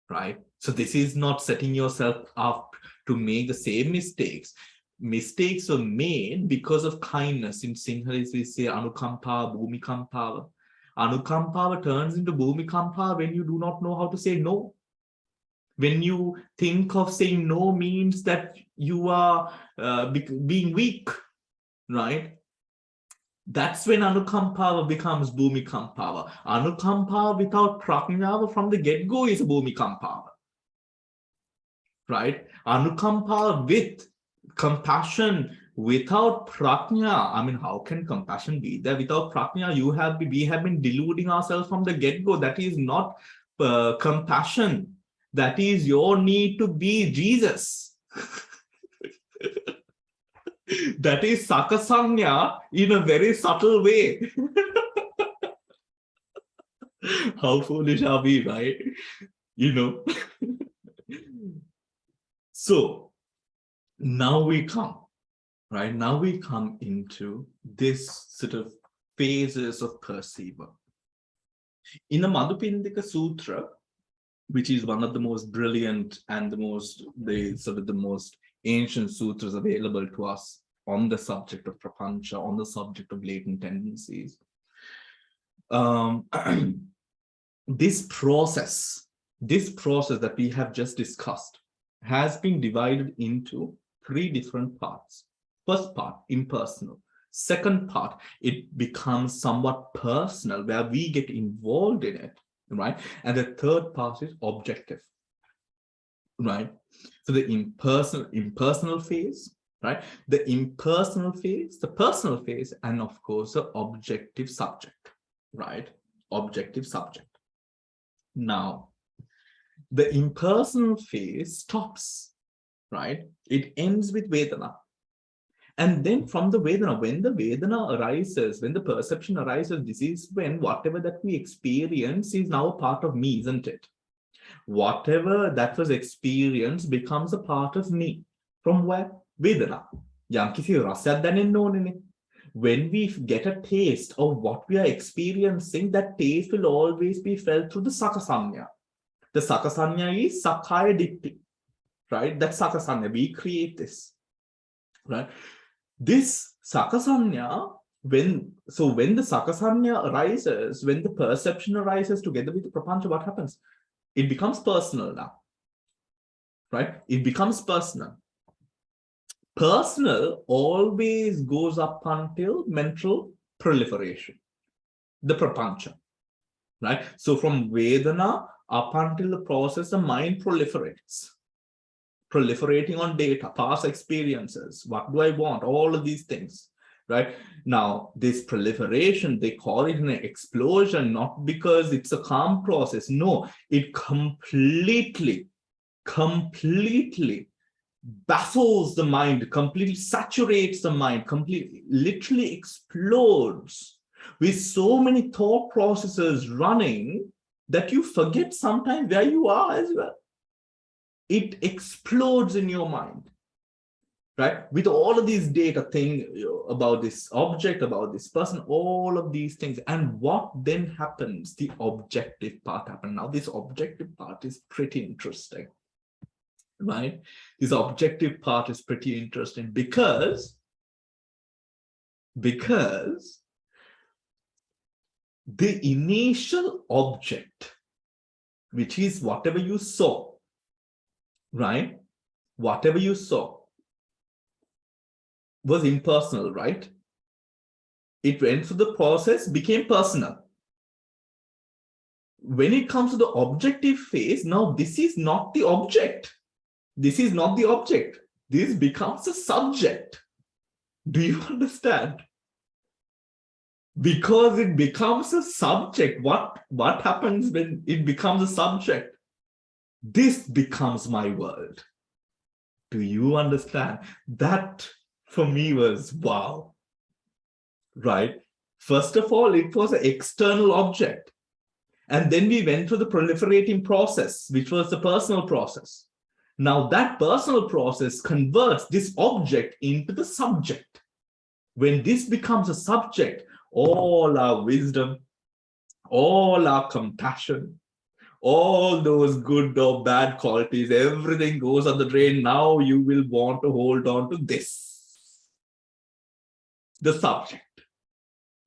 right? So this is not setting yourself up to make the same mistakes. Mistakes are made because of kindness. In Sinhalese, we say anukampa, bhumikampava. Anukampava turns into bhumikampava when you do not know how to say no. When you think of saying no means that you are being weak, right? That's when anukampava becomes bhumikampava. Anukampava without prajñāva from the get-go is bhumikampava, right? Anukampava with compassion without prajñā. I mean, how can compassion be there without prajñā? We have been deluding ourselves from the get-go. That is not compassion. That is your need to be Jesus. That is saṅkhā in a very subtle way. How foolish are we, right? You know. So now we come, right? Now we come into this sort of phases of perceiver. In the Madhupindika Sutra, which is one of the most brilliant and the most ancient sutras available to us on the subject of Papanca, on the subject of latent tendencies. This process that we have just discussed has been divided into 3 different parts. First part, impersonal. Second part, it becomes somewhat personal, where we get involved in it, right? And the third part is objective, right? So the impersonal phase, right? The impersonal phase, the personal phase, and of course the objective subject, right? Objective subject. Now, the impersonal phase stops, right? It ends with Vedana. And then from the Vedana, when the Vedana arises, when the perception arises, this is when whatever that we experience is now a part of me, isn't it? Whatever that was experienced becomes a part of me. From where? Vedana. When we get a taste of what we are experiencing, that taste will always be felt through the saṅkhā. The saṅkhā is sakkaya ditthi, right? That's saṅkhā. We create this, right? This saṅkhā, when the saṅkhā arises, when the perception arises together with the Papanca, what happens? It becomes personal now, right? It becomes personal. Personal always goes up until mental proliferation, the Papanca, right? So from Vedana up until the process, the mind proliferates. Proliferating on data, past experiences, what do I want, all of these things, right? Now, this proliferation, they call it an explosion, not because it's a calm process. No, it completely baffles the mind, completely saturates the mind, completely, literally explodes with so many thought processes running that you forget sometimes where you are as well. It explodes in your mind, right? With all of these data thing about this object, about this person, all of these things. And what then happens? The objective part happens. Now, this objective part is pretty interesting, right? This objective part is pretty interesting because the initial object, which is whatever you saw, right? Whatever you saw was impersonal, right? It went through the process, became personal. When it comes to the objective phase, now this is not the object. This is not the object. This becomes a subject. Do you understand? Because it becomes a subject. What happens when it becomes a subject? This becomes my world. Do you understand? That for me was wow, right? First of all, it was an external object. And then we went through the proliferating process, which was the personal process. Now that personal process converts this object into the subject. When this becomes a subject, all our wisdom, all our compassion, all those good or bad qualities, everything goes on the drain. Now you will want to hold on to this, the subject.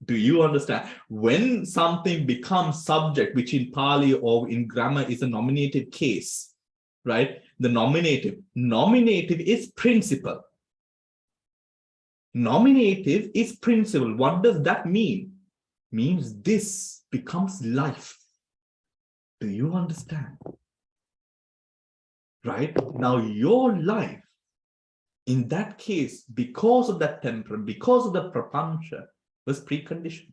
Do you understand? When something becomes subject, which in Pali or in grammar is a nominative case, right? The nominative is principle. Nominative is principle. What does that mean? Means this becomes life. Do you understand? Right? Now your life, in that case, because of that temperament, because of the Papanca, was preconditioned.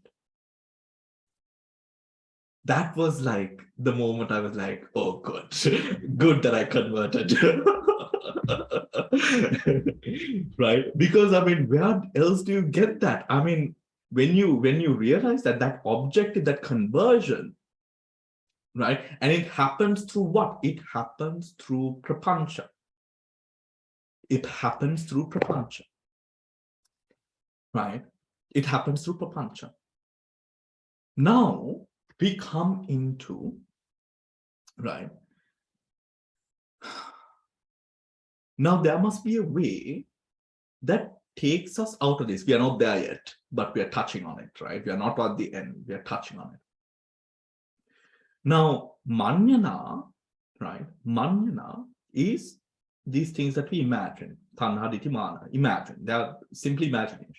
That was like the moment I was like, oh, good, good that I converted. Right? Because I mean, where else do you get that? I mean, when you realize that that object, that conversion, right? And it happens through what? It happens through Papanca. It happens through Papanca. Right? It happens through Papanca. Now we come into, right? Now there must be a way that takes us out of this. We are not there yet, but we are touching on it, right? We are not at the end, we are touching on it. Now, Mannyana, right? Mannyana is these things that we imagine. Tanha, Ditthi, Mana, imagine. They are simply imaginations,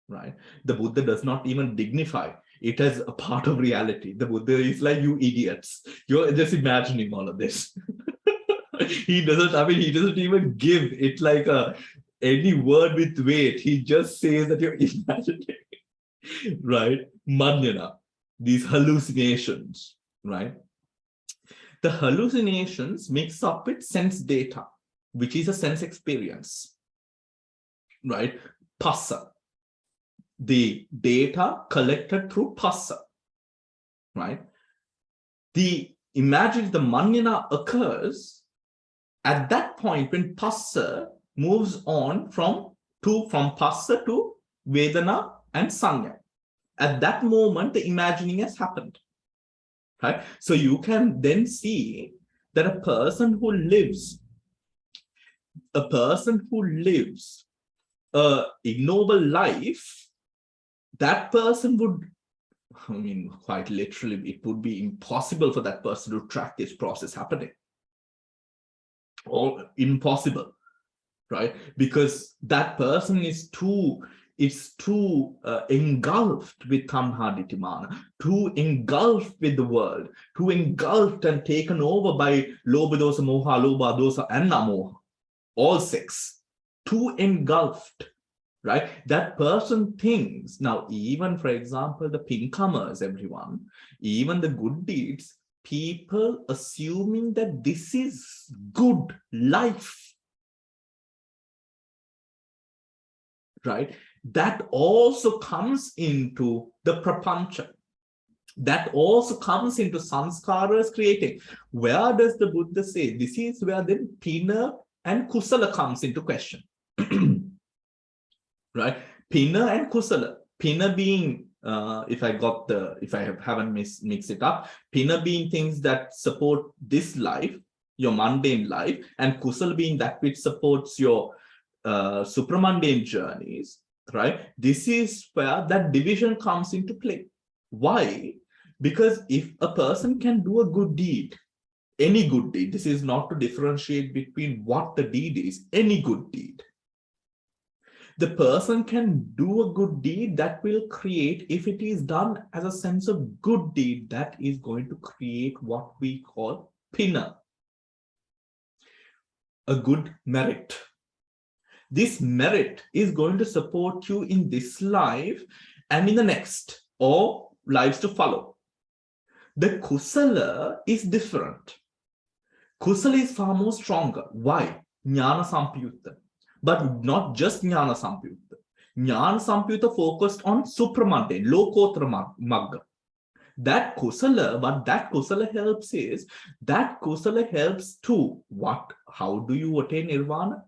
right? The Buddha does not even dignify it as a part of reality. The Buddha is like, you idiots, you're just imagining all of this. He doesn't, I mean, he doesn't even give it like any word with weight. He just says that you're imagining, right? Mannyana, these hallucinations, right? The hallucinations mix up with sense data, which is a sense experience, right? Phassa, the data collected through phassa, right? Imagine the mannyana occurs at that point when phassa moves on from phassa to vedana and saṅkhā. At that moment, the imagining has happened, right? So you can then see that a person who lives a ignoble life, that person would, I mean, quite literally, it would be impossible for that person to track this process happening. Or impossible, right? Because that person is too engulfed with tanha, ditthi, mana, too engulfed with the world, too engulfed and taken over by lobha, dosa, moha, lobha, dosa, and amoha, all six, too engulfed, right? That person thinks, now even for example, the pincomers, everyone, even the good deeds, people assuming that this is good life, right? That also comes into the prapanca. That also comes into sanskaras creating. Where does the Buddha say? This is where then pina and kusala comes into question. Right? Pina and kusala. Pina being if I haven't mixed it up, pina being things that support this life, your mundane life, and kusala being that which supports your supramundane journeys, right? This is where that division comes into play. Why? Because if a person can do a good deed, any good deed, this is not to differentiate between what the deed is, any good deed. The person can do a good deed that will create, if it is done as a sense of good deed, that is going to create what we call pina, a good merit. This merit is going to support you in this life and in the next, or lives to follow. The kusala is different. Kusala is far more stronger. Why? Jnana sampayutta. But not just Jnana Sampayutta. Jnana Sampayutta focused on supramundane, lokottara magga. That kusala, what that kusala helps is, that kusala helps to what? How do you attain nirvana?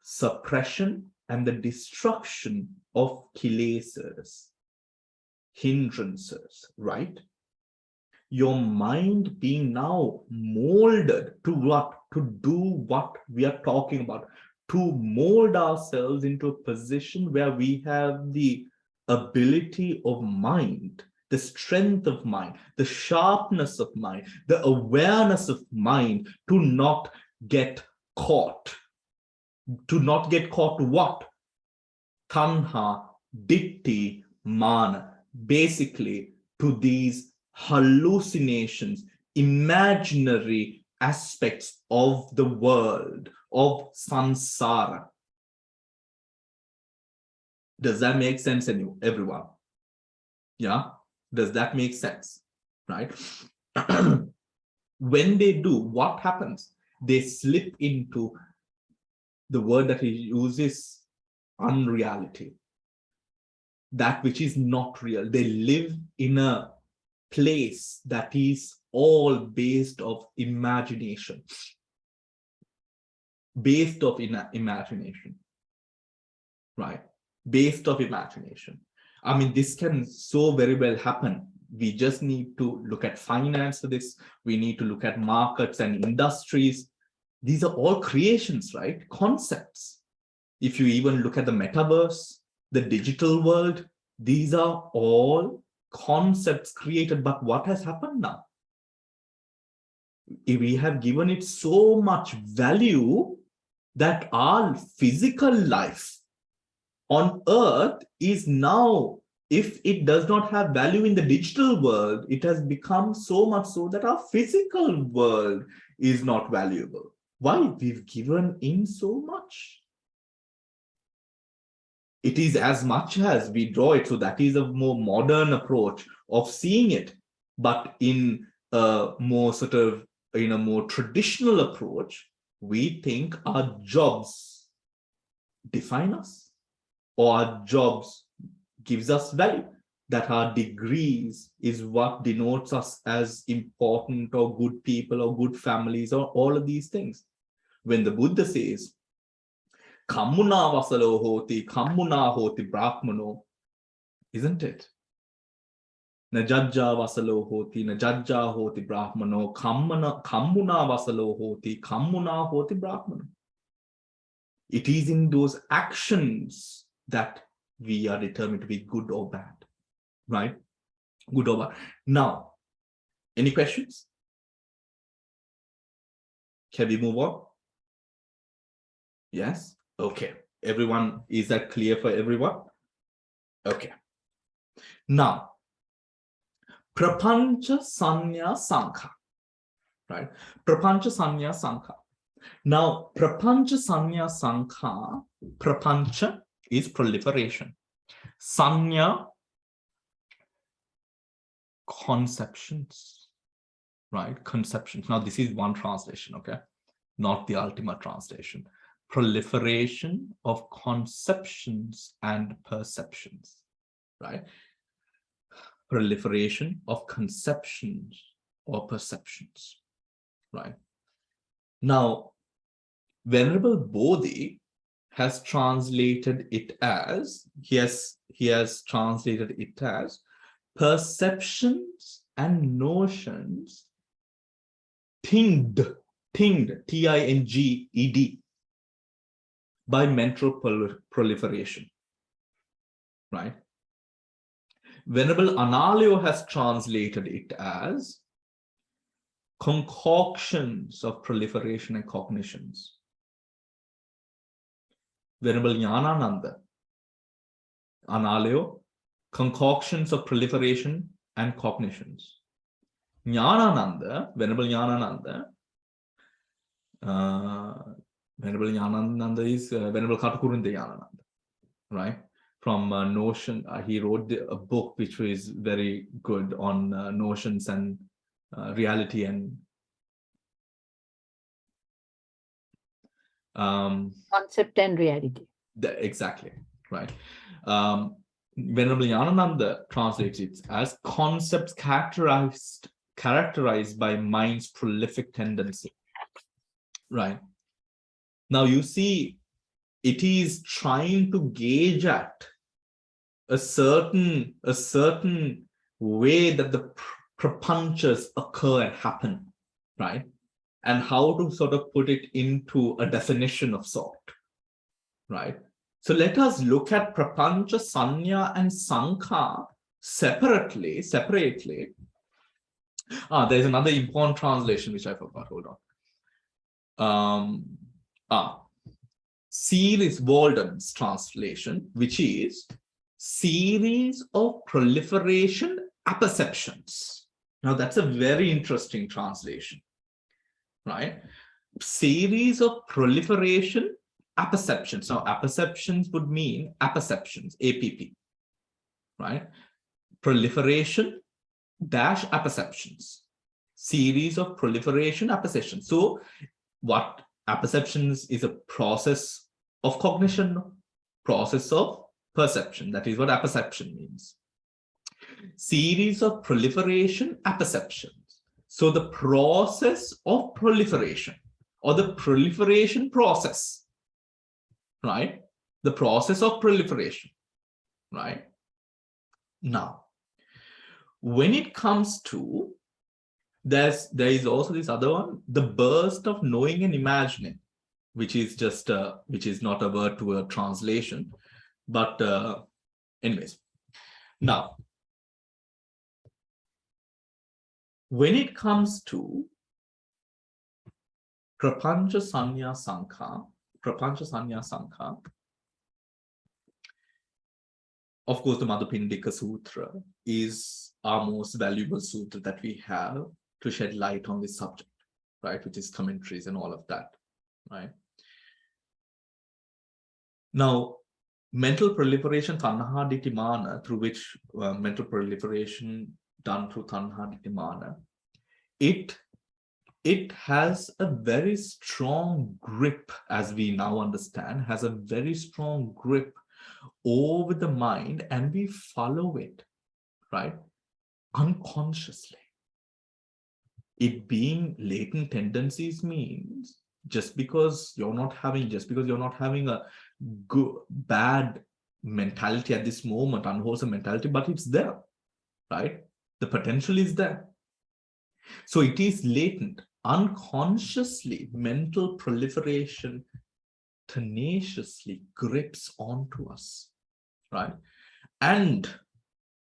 Suppression and the destruction of kilesas, hindrances, right? Your mind being now molded to what? To do what we are talking about, to mold ourselves into a position where we have the ability of mind, the strength of mind, the sharpness of mind, the awareness of mind to not get caught. To not get caught to what? Tanha, ditthi, mana. Basically, to these hallucinations, imaginary aspects of the world, of samsara. Does that make sense, everyone? Yeah? Does that make sense? Right? When they do, what happens? they slip into the word that he uses, unreality. That which is not real. They live in a place that is all based of imagination. Based of imagination. Right? Based of imagination. I mean, this can so very well happen. We just need to look at finance for this. We need to look at markets and industries. These are all creations, right? Concepts. If you even look at the metaverse, the digital world, these are all concepts created. But what has happened now? We have given it so much value that our physical life on earth is now, if it does not have value in the digital world, it has become so much so that our physical world is not valuable. Why? We've given in so much. It is as much as we draw it. So that is a more modern approach of seeing it. But in a more sort of, in a more traditional approach, we think our jobs define us, or our jobs gives us value, that our degrees is what denotes us as important or good people or good families or all of these things. When the Buddha says, Kammuna vasalo hoti, kammuna hoti brahmano, isn't it? Najajja vasalo hoti, najajja hoti brahmano, kammuna vasalo hoti, kammuna hoti brahmano. It is in those actions that we are determined to be good or bad, right? Good or bad. Now, any questions? Can we move on? Yes? Okay. Everyone, is that clear for everyone? Okay. Now, Papanca-saññā saṅkhā, right? Papanca-saññā saṅkhā. Now, Papanca-saññā saṅkhā, Papanca is proliferation. Saññā, conceptions, right? Conceptions. Now, this is one translation, okay? Not the ultimate translation. Proliferation of conceptions and perceptions, right? Proliferation of conceptions or perceptions, right? Now, Venerable Bodhi has translated it as, he has translated it as perceptions and notions tinged, T-I-N-G-E-D, by mental proliferation, right? Venerable Analayo has translated it as concoctions of proliferation and cognitions. Venerable Jnanananda, Analayo, concoctions of proliferation and cognitions. Jnanananda, Venerable Jnanananda, Venerable Jnanananda is Venerable Katakurunde Jnanananda, right? From Notion, he wrote a book which was very good on notions and reality and Concept and reality. Exactly, right. Venerable Jnanananda translates it as concepts characterized by mind's prolific tendency, right? Now you see, it is trying to gauge at a certain way that the prapanchas occur and happen, right? And how to sort of put it into a definition of sort, right? So let us look at Papanca-saññā and saṅkhā separately. There's another important translation which I forgot. Hold on. Series Walden's translation, which is series of proliferation apperceptions. Now that's a very interesting translation, right? Series of proliferation apperceptions. Now apperceptions would mean apperceptions, APP, right? Proliferation dash apperceptions. Series of proliferation apperceptions. So what apperception is a process of cognition, process of perception. That is what apperception means. Series of proliferation apperceptions. So the process of proliferation, or the proliferation process, right? The process of proliferation, right? Now, when it comes to, there is also this other one, the burst of knowing and imagining, which is just which is not a word-to-word translation, but anyways. Now, when it comes to Papanca-saññā saṅkhā, Papanca-saññā saṅkhā, of course, the Madhupindika Sutra is our most valuable sutra that we have to shed light on this subject, right? Which is commentaries and all of that, right? Now, mental proliferation, tanha ditthi mana, through which mental proliferation done through tanha ditthi mana, it has a very strong grip, as we now understand, has a very strong grip over the mind, and we follow it, right? Unconsciously. It being latent tendencies means just because you're not having a good, bad mentality at this moment, unwholesome mentality, but it's there, right? The potential is there. So it is latent. Unconsciously, mental proliferation tenaciously grips onto us, right? And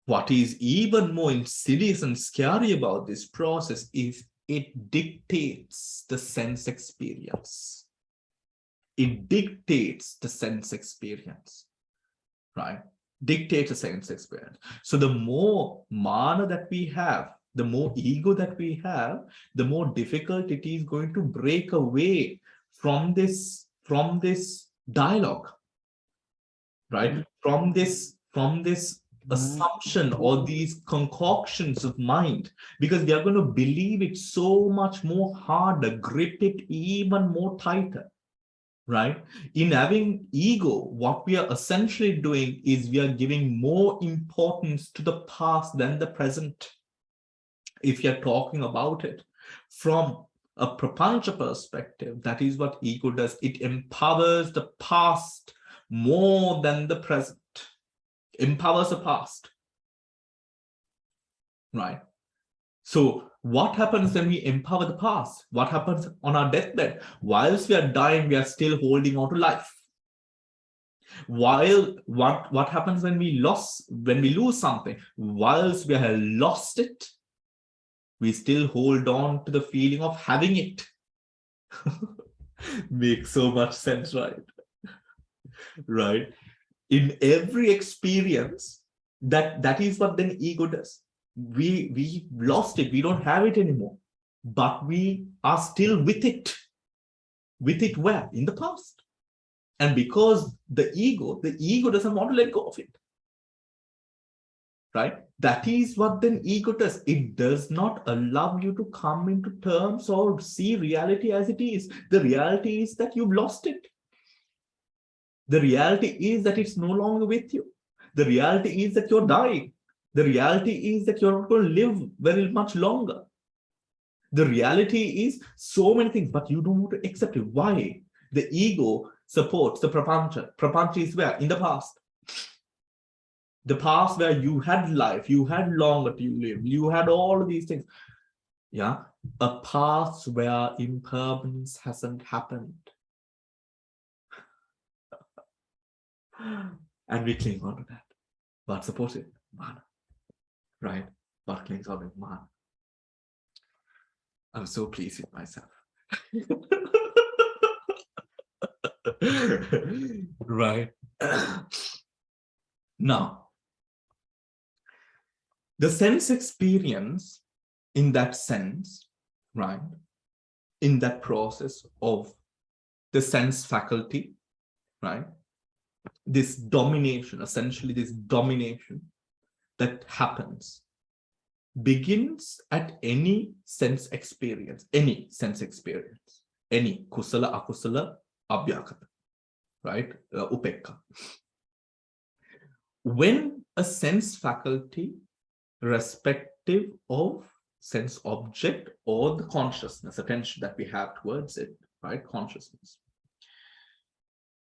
what is even more insidious and scary about this process is it dictates the sense experience. It dictates the sense experience, right? Dictates the sense experience. So the more mana that we have, the more ego that we have, the more difficult it is going to break away from this dialogue, right? From this assumption or these concoctions of mind, because we are going to believe it so much more harder, grip it even more tighter, right? In having ego, what we are essentially doing is we are giving more importance to the past than the present. If you're talking about it from a Papanca perspective, that is what ego does. It empowers the past more than the present. Empowers the past, right? So what happens when we empower the past? What happens on our deathbed? Whilst we are dying, we are still holding on to life. While what happens when we lose something? Whilst we have lost it, we still hold on to the feeling of having it. Makes so much sense, right? Right? In every experience, that is what then ego does. We lost it, we don't have it anymore, but we are still with it. With it where? In the past. And because the ego doesn't want to let go of it. Right? That is what then ego does. It does not allow you to come into terms or see reality as it is. The reality is that you've lost it. The reality is that it's no longer with you. The reality is that you're dying. The reality is that you're not going to live very much longer. The reality is so many things, but you don't want to accept it. Why? The ego supports the Papanca. Papanca is where? In the past. The past where you had life, you had longer to live, you had all of these things. Yeah, a past where impermanence hasn't happened. And we cling on to that. What supports it? Mana. Right? What clings on it? Mana. I'm so pleased with myself. Right? Now, the sense experience in that sense, right? In that process of the sense faculty, right? This domination, essentially this domination that happens, begins at any sense experience, any kusala, akusala, abhyakata, right? Upekka. When a sense faculty, respective of sense object or the consciousness, attention that we have towards it, right? Consciousness.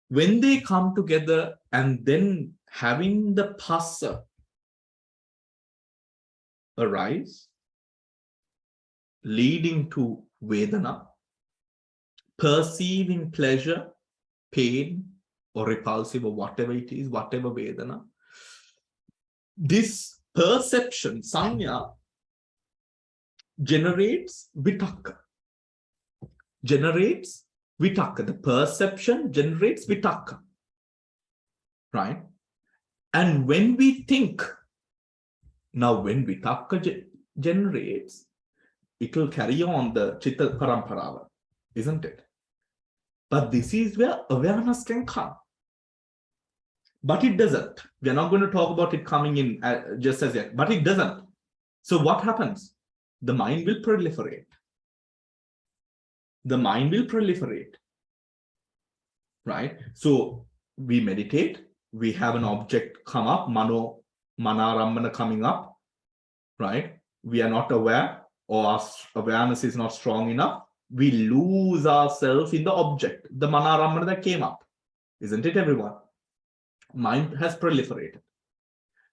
When they come together and then having the phassa arise, leading to Vedana, perceiving pleasure, pain, or repulsive, or whatever it is, whatever Vedana, this perception, saṅkhā, generates vitakka. Generates vitakka. The perception generates vitakka. Right? And when we think, now when vitakka generates, it will carry on the chitta paramparava, isn't it? But this is where awareness can come. But it doesn't. We're not going to talk about it coming in just as yet, but it doesn't. So what happens? The mind will proliferate. The mind will proliferate. Right? So we meditate, we have an object come up, manarammana coming up, right? We are not aware, or our awareness is not strong enough. We lose ourselves in the object, the manarammana that came up. Isn't it, everyone? Mind has proliferated.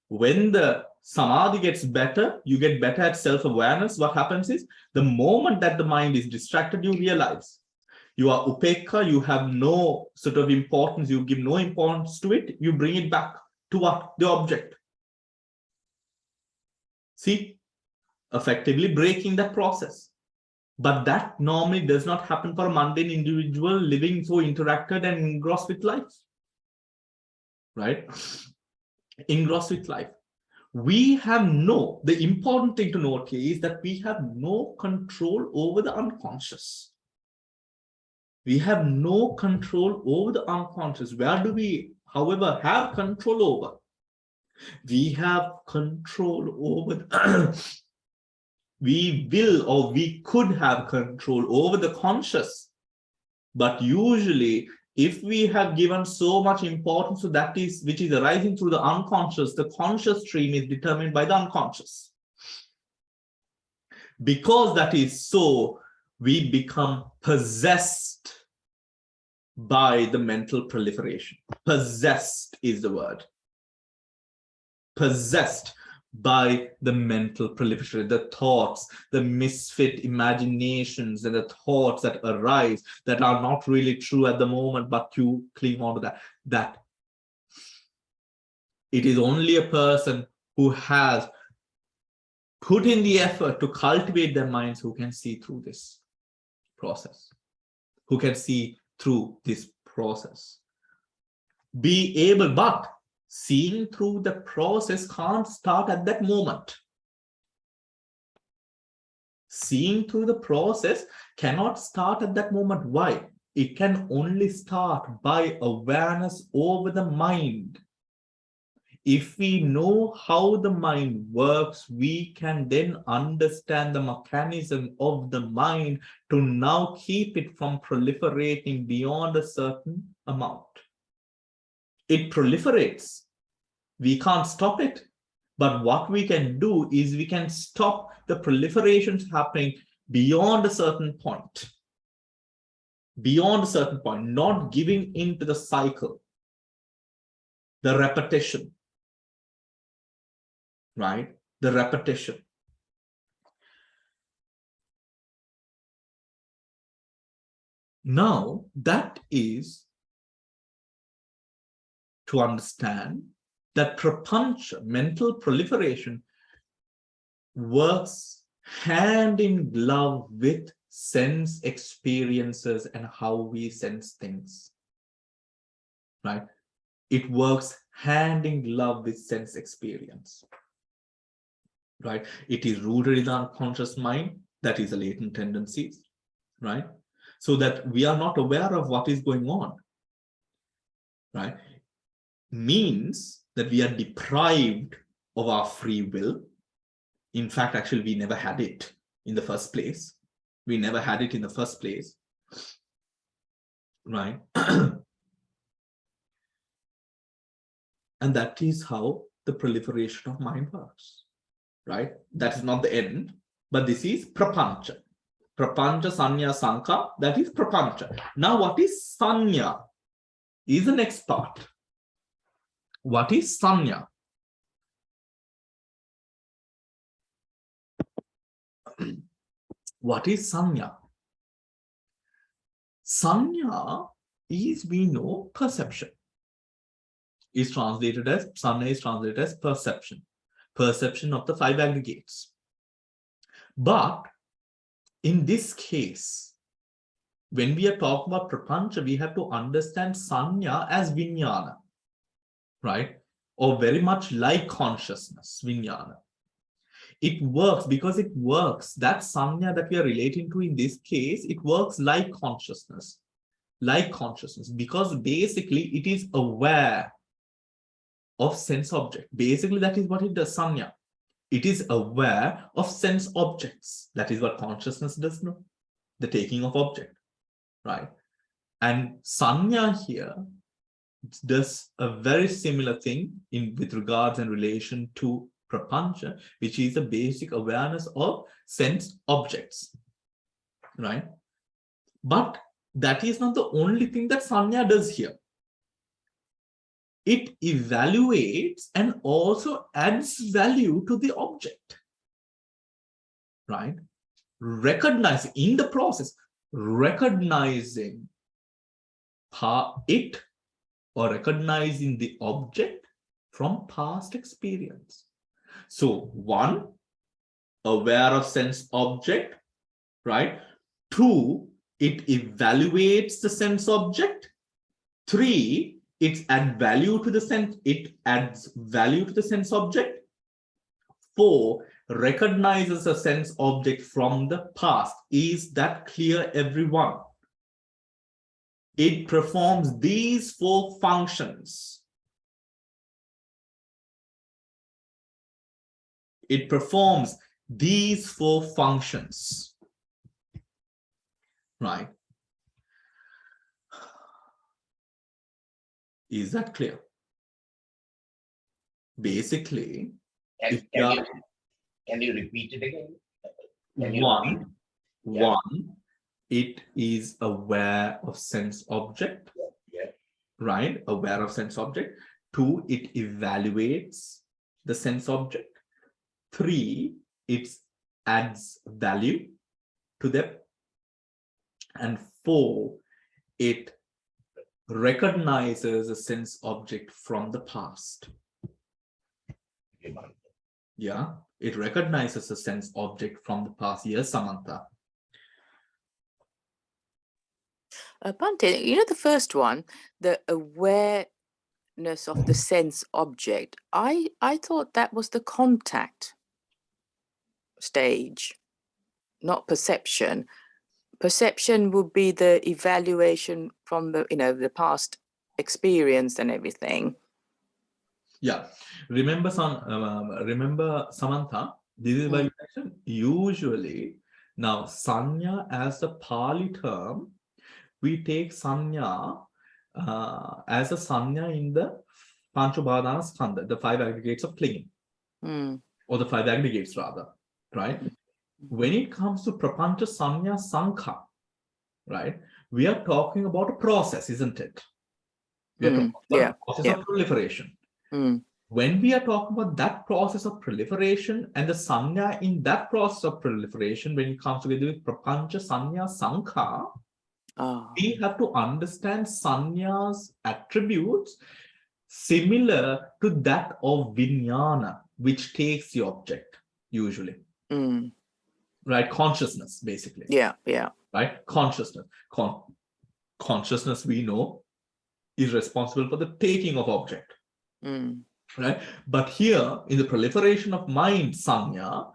When the samadhi gets better, you get better at self-awareness. What happens is, the moment that the mind is distracted, you realize you are upekka, you have no sort of importance, you give no importance to it, you bring it back to what? The object. See, effectively breaking that process. But that normally does not happen for a mundane individual living so interacted and engrossed with life. Right? Engrossed with life. We have the important thing to note here is that we have no control over the unconscious. We have no control over the unconscious. Where do we, however, have control over? We have control over we will, or we could have control over the conscious. But usually, if we have given so much importance to that which is arising through the unconscious, the conscious stream is determined by the unconscious. Because that is so, we become possessed by the mental proliferation. Possessed is the word. Possessed by the mental proliferation, the thoughts, the misfit imaginations, and the thoughts that arise that are not really true at the moment, but you cling on to that. It is only a person who has put in the effort to cultivate their minds who can see through this process, who can see through this process. Be able, but seeing through the process can't start at that moment. Seeing through the process cannot start at that moment. Why? It can only start by awareness over the mind. If we know how the mind works, we can then understand the mechanism of the mind to now keep it from proliferating beyond a certain amount. It proliferates. We can't stop it. But what we can do is we can stop the proliferations happening beyond a certain point. Beyond a certain point, not giving in to the cycle, the repetition. Right? The repetition. Now, that is to understand that Papanca, mental proliferation, works hand in glove with sense experiences and how we sense things. Right? It works hand in glove with sense experience. Right? It is rooted in the unconscious mind, that is the latent tendencies, right? So that we are not aware of what is going on, right? Means that we are deprived of our free will. In fact, actually, we never had it in the first place. We never had it in the first place. right? And that is how the proliferation of mind works, right? That is not the end, but this is Papanca. Papanca-saññā saṅkhā, that is Papanca. Now, what is saññā? Is the next part. What is saññā? What is saññā? Saññā is, we know, perception. Is translated as, saññā is translated as perception. Perception of the 5 aggregates. But in this case, when we are talking about Papanca, we have to understand saññā as vijnāna, right? Or very much like consciousness, vijnāna. It works because it works. That saññā that we are relating to in this case, it works like consciousness. Like consciousness, because basically it is aware of sense object. Basically, that is what it does, saññā. It is aware of sense objects. That is what consciousness does, no? The taking of object, right? And saññā here does a very similar thing with regards and relation to Papanca, which is a basic awareness of sense objects, right? But that is not the only thing that saññā does here. It evaluates and also adds value to the object, right? Recognizing in the process, recognizing it or recognizing the object from past experience. So 1, aware of sense object, right? 2, it evaluates the sense object. 3, it adds value to the sense object. 4, recognizes a sense object from the past. Is that clear, everyone? It performs these 4 functions. It performs these 4 functions, right? Is that clear? Basically, Can you repeat it again? One, it is aware of sense object, right? Aware of sense object. 2, it evaluates the sense object. 3, it adds value to them. And 4, it recognizes a sense object from the past. Yeah, it recognizes a sense object from the past. Yes, Samantha. Bhante, you know the first one, the awareness of the sense object. I thought that was the contact stage, not perception. Perception would be the evaluation from the, the past experience and everything. Yeah, remember Samantha, this is why you mentioned usually. Now, saññā as the Pali term, we take saññā as a saññā in the Panchabhadana skandha, the 5 aggregates of clinging, or the 5 aggregates rather, right? When it comes to Papanca-saññā saṅkhā, right, we are talking about a process, isn't it? We are talking about the process of proliferation. When we are talking about that process of proliferation and the saññā in that process of proliferation, when it comes together with Papanca-saññā saṅkhā, we have to understand saññā's attributes similar to that of vijnāna, which takes the object usually. Right, consciousness basically. Yeah. Right, consciousness. Consciousness, we know, is responsible for the taking of object. Right, but here in the proliferation of mind, saññā,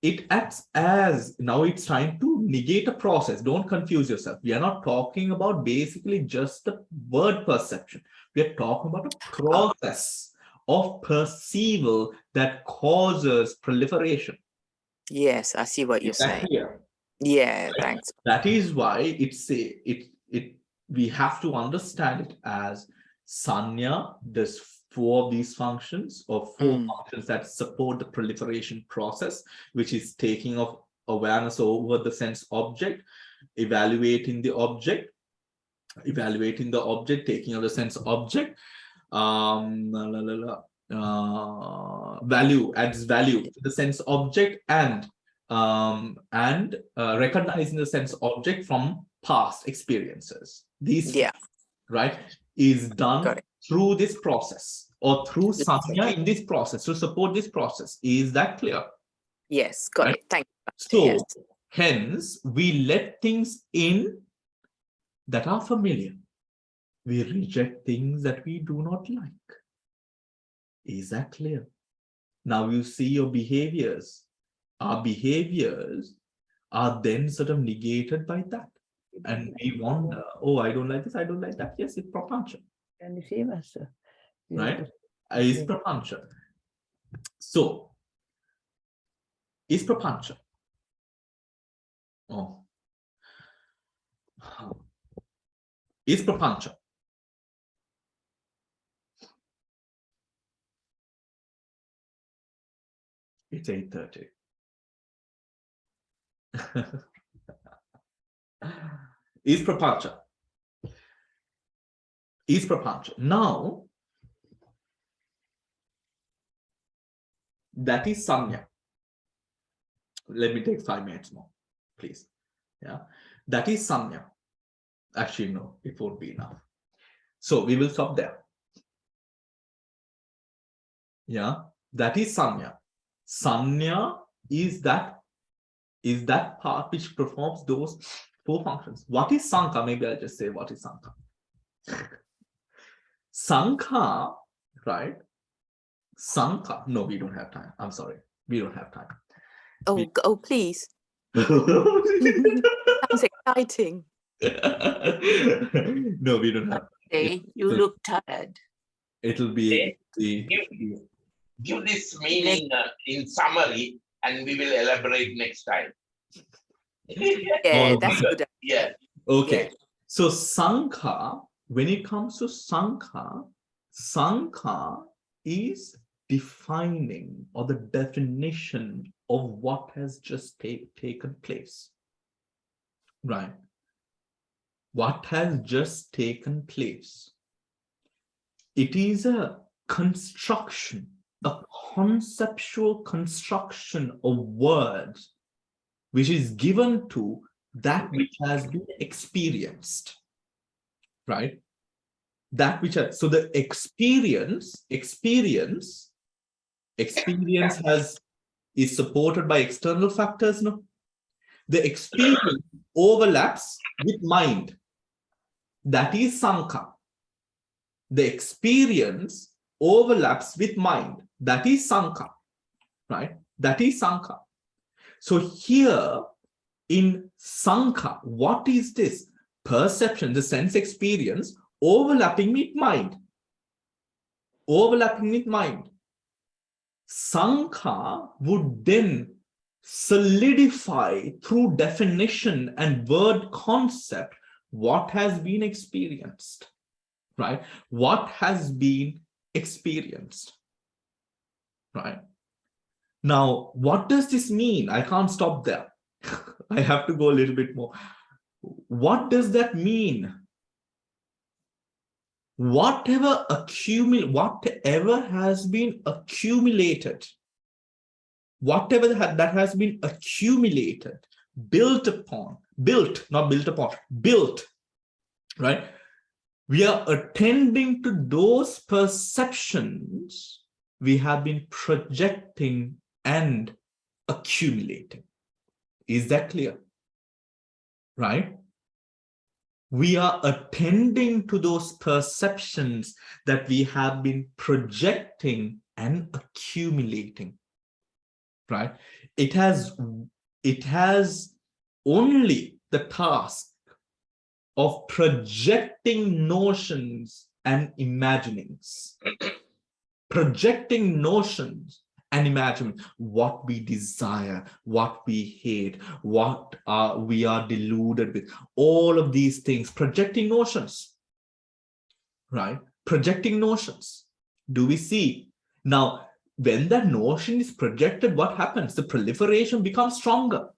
it acts as, now it's trying to negate a process. Don't confuse yourself. We are not talking about basically just the word perception. We are talking about a process of perceival that causes proliferation. Yes, I see what you're saying. Yeah, thanks. That is why we have to understand it as saññā. There's 4 of these functions, or 4 functions that support the proliferation process, which is taking of awareness over the sense object, evaluating the object, taking of the sense object, value, adds value to the sense object, and recognizing the sense object from past experiences. These, right, is done through this process, or through saññā in this process, to support this process. Is that clear? Yes, got it. Thank you. So, hence, we let things in that are familiar. We reject things that we do not like. Is that clear? Now you see your behaviors. Our behaviors are then sort of negated by that. And we wonder, oh, I don't like this, I don't like that. Yes, it's Papanca. And the same as right? It's Papanca. So, is Papanca. Oh. Is Papanca. It's 8:30. Is Papanca. Is Papanca. Now, that is saññā. Let me take 5 minutes more, please. Yeah, that is saññā. Actually, no, it won't be enough. So we will stop there. Yeah, that is saññā. Saññā is that part which performs those 4 functions. What is saṅkhā? Maybe I'll just say what is saṅkhā. Saṅkhā, right? Saṅkhā. No, we don't have time. I'm sorry. We don't have time. Oh, please. Sounds exciting. No, we don't have. Okay, you look tired. It'll be give this meaning in summary, and we will elaborate next time. Yeah, that's good. Yeah. Okay. Yeah. So saṅkhā, when it comes to saṅkhā, saṅkhā is defining, or the definition of what has just taken place. Right. What has just taken place. It is a construction, a conceptual construction of words which is given to that which has been experienced, right? That which has, so the experience is supported by external factors, no? The experience overlaps with mind. That is saṅkhā. The experience overlaps with mind. That is saṅkhā, right? That is saṅkhā. So here in saṅkhā, what is this? Perception, the sense experience overlapping with mind. Overlapping with mind. Saṅkhā would then solidify through definition and word concept what has been experienced, right? What has been experienced, right? Now, what does this mean? I can't stop there. I have to go a little bit more. What does that mean? Whatever has been accumulated, that has been accumulated, built, right? We are attending to those perceptions we have been projecting and accumulating. Is that clear? Right? We are attending to those perceptions that we have been projecting and accumulating. Right? It has only the task of projecting notions and imaginings. Projecting notions and imagine what we desire, what we hate, what we are deluded with, all of these things, projecting notions, right? Projecting notions. Do we see? Now, when that notion is projected, what happens? The proliferation becomes stronger.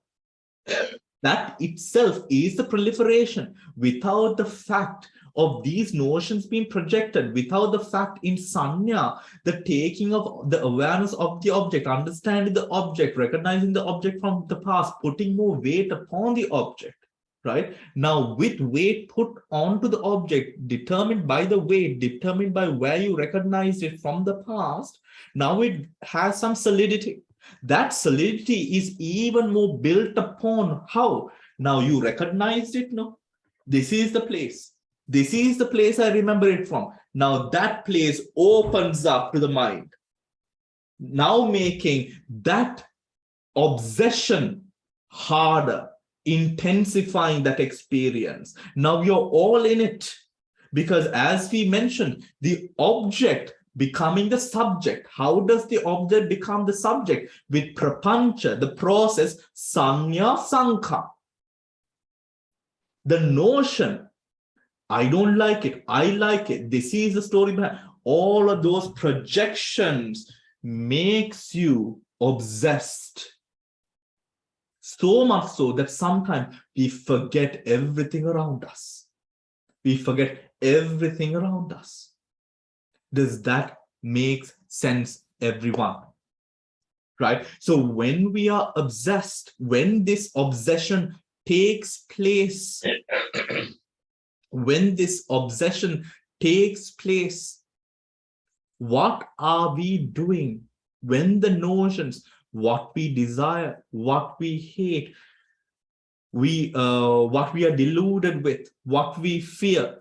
That itself is the proliferation. Without the fact of these notions being projected, without the fact in saññā, the taking of the awareness of the object, understanding the object, recognizing the object from the past, putting more weight upon the object, right? Now, with weight put onto the object, determined by the weight, determined by where you recognized it from the past, now it has some solidity. That solidity is even more built upon how? Now you recognized it, no? This is the place. This is the place I remember it from. Now that place opens up to the mind. Now making that obsession harder, intensifying that experience. Now you're all in it. Because as we mentioned, the object becoming the subject. How does the object become the subject? With prapanca, the process, saññā, saṅkhā. The notion, I don't like it, I like it. This is the story behind all of those projections makes you obsessed. So much so that sometimes we forget everything around us. We forget everything around us. Does that make sense, everyone? Right? So when we are obsessed, when this obsession takes place, when this obsession takes place, what are we doing when the notions, what we desire, what we hate, what we are deluded with, what we fear?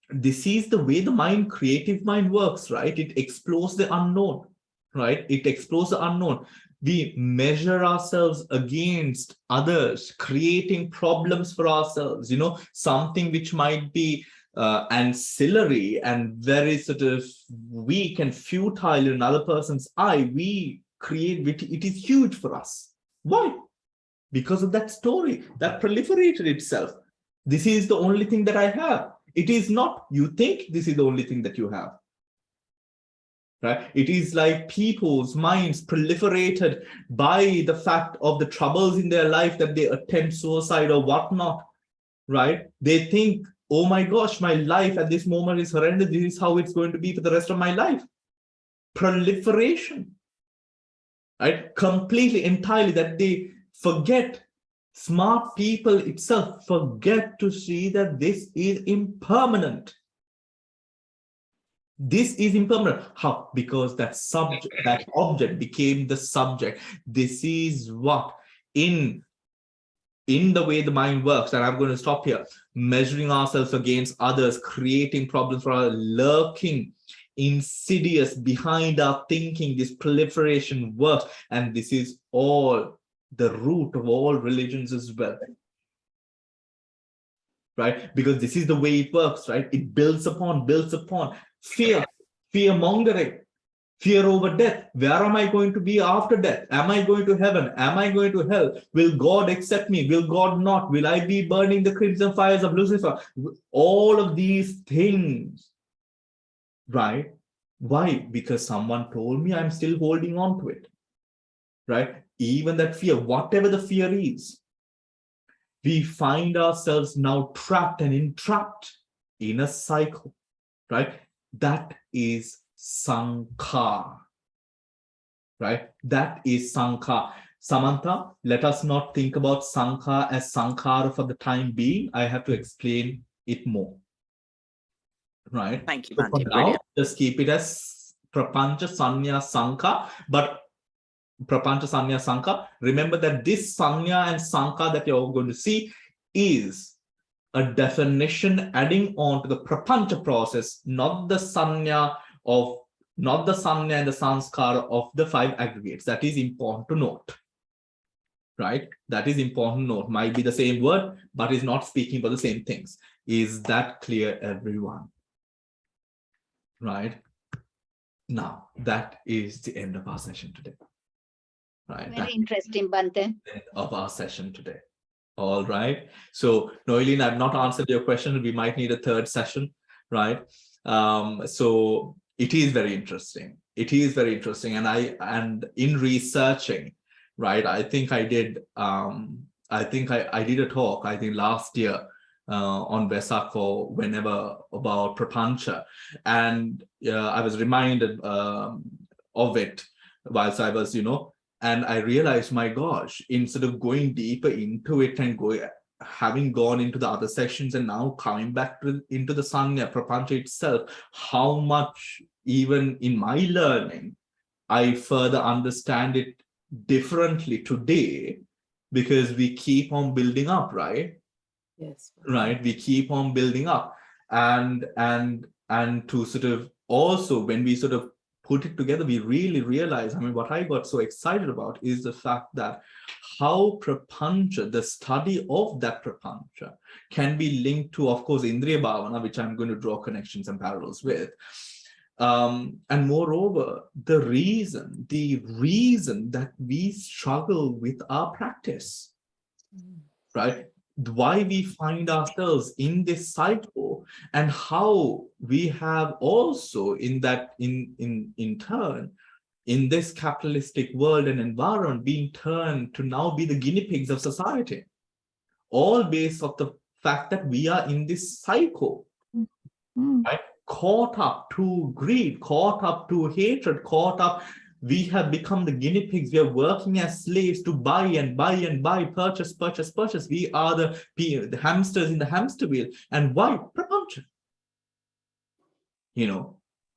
This is the way the mind, creative mind works, right? It explores the unknown, right? It explores the unknown. We measure ourselves against others, creating problems for ourselves, you know, something which might be ancillary and very sort of weak and futile in another person's eye. We create, it is huge for us. Why? Because of that story that proliferated itself. This is the only thing that I have. It is not. You think this is the only thing that you have. Right? It is like people's minds proliferated by the fact of the troubles in their life that they attempt suicide or whatnot. Right? They think, oh my gosh, my life at this moment is horrendous. This is how it's going to be for the rest of my life. Proliferation. Right? Completely, entirely, that they forget. Smart people itself forget to see that this is impermanent. This is impermanent. How? Because that subject, that object became the subject. This is what in the way the mind works, and I'm going to stop here, measuring ourselves against others, creating problems for our lurking, insidious behind our thinking, this proliferation works, and this is all the root of all religions as well, right? Because this is the way it works, right? It builds upon fear, fear-mongering, fear over death. Where am I going to be after death? Am I going to heaven? Am I going to hell? Will God accept me? Will God not? Will I be burning the crimson fires of Lucifer? All of these things, right? Why? Because someone told me, I'm still holding on to it, right? Even that fear, whatever the fear is, we find ourselves now trapped and entrapped in a cycle, right? That is saṅkhā, right? That is saṅkhā. Samantha, let us not think about saṅkhā as sankhara for the time being. I have to explain it more, right? Thank you, So for Bhante. now, Brilliant. just keep it as Papanca-saññā, saṅkhā, but Papanca-saññā, saṅkhā. Remember that this saññā and saṅkhā that you're going to see is a definition adding on to the prapanca process, not the saññā and the sanskara of the 5 aggregates. That is important to note, right? That is important to note. Might be the same word, but is not speaking about the same things. Is that clear, everyone? Right? Now, that is the end of our session today. Right. Very That's interesting, Bante. the end of our session today. All right. So, Noeline, I've not answered your question. We might need a third session, right? So it is very interesting. It is very interesting. And in researching, right, I think I did I did a talk, I think last year, on Vesak or whenever, about Papanca, and I was reminded of it whilst I was, and I realized, my gosh, instead of going deeper into it and having gone into the other sections and now coming back into the saṅkhā, Papanca itself, how much even in my learning, I further understand it differently today, because we keep on building up, right? Yes. Right, we keep on building up, and to sort of also, when we sort of put it together, we really realize, I mean, what I got so excited about is the fact that how Papanca, the study of that Papanca, can be linked to, of course, Indriya Bhavana, which I'm going to draw connections and parallels with. And moreover, the reason that we struggle with our practice, right? Why we find ourselves in this cycle, and how we have also in turn, in this capitalistic world and environment, being turned to now be the guinea pigs of society, all based on the fact that we are in this cycle, right? Caught up to greed, caught up to hatred, caught up. We have become the guinea pigs. We are working as slaves to buy and buy and buy, purchase, purchase, purchase. We are the hamsters in the hamster wheel. And why? Papanca.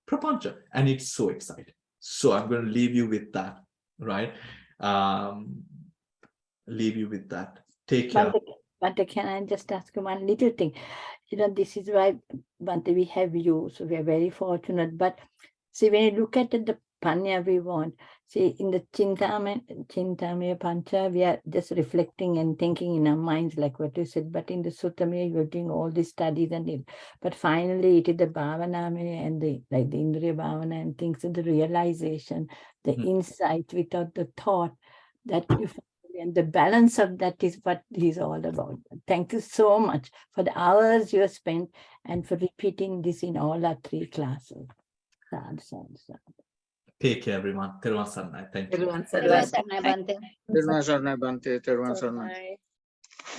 Papanca. And it's so exciting. So I'm going to leave you with that, right? Leave you with that. Take care. Bante, can I just ask you one little thing? This is why, Bante, we have you, so we are very fortunate. But see, when you look at the Panya we want, see, in the Chintamaya Pancha, we are just reflecting and thinking in our minds, like what you said. But in the Suttamaya, you're doing all these studies but finally it is the Bhavanamaya and the Indriya Bhavana and things, and the realization, the insight without the thought that you find. And the balance of that is what he's all about. Thank you so much for the hours you have spent and for repeating this in all our 3 classes. Sadhu. Take care, everyone. Thank you. Everyone, Sarvasarnai, Bante. Terima kasih, Bante. Terima kasih.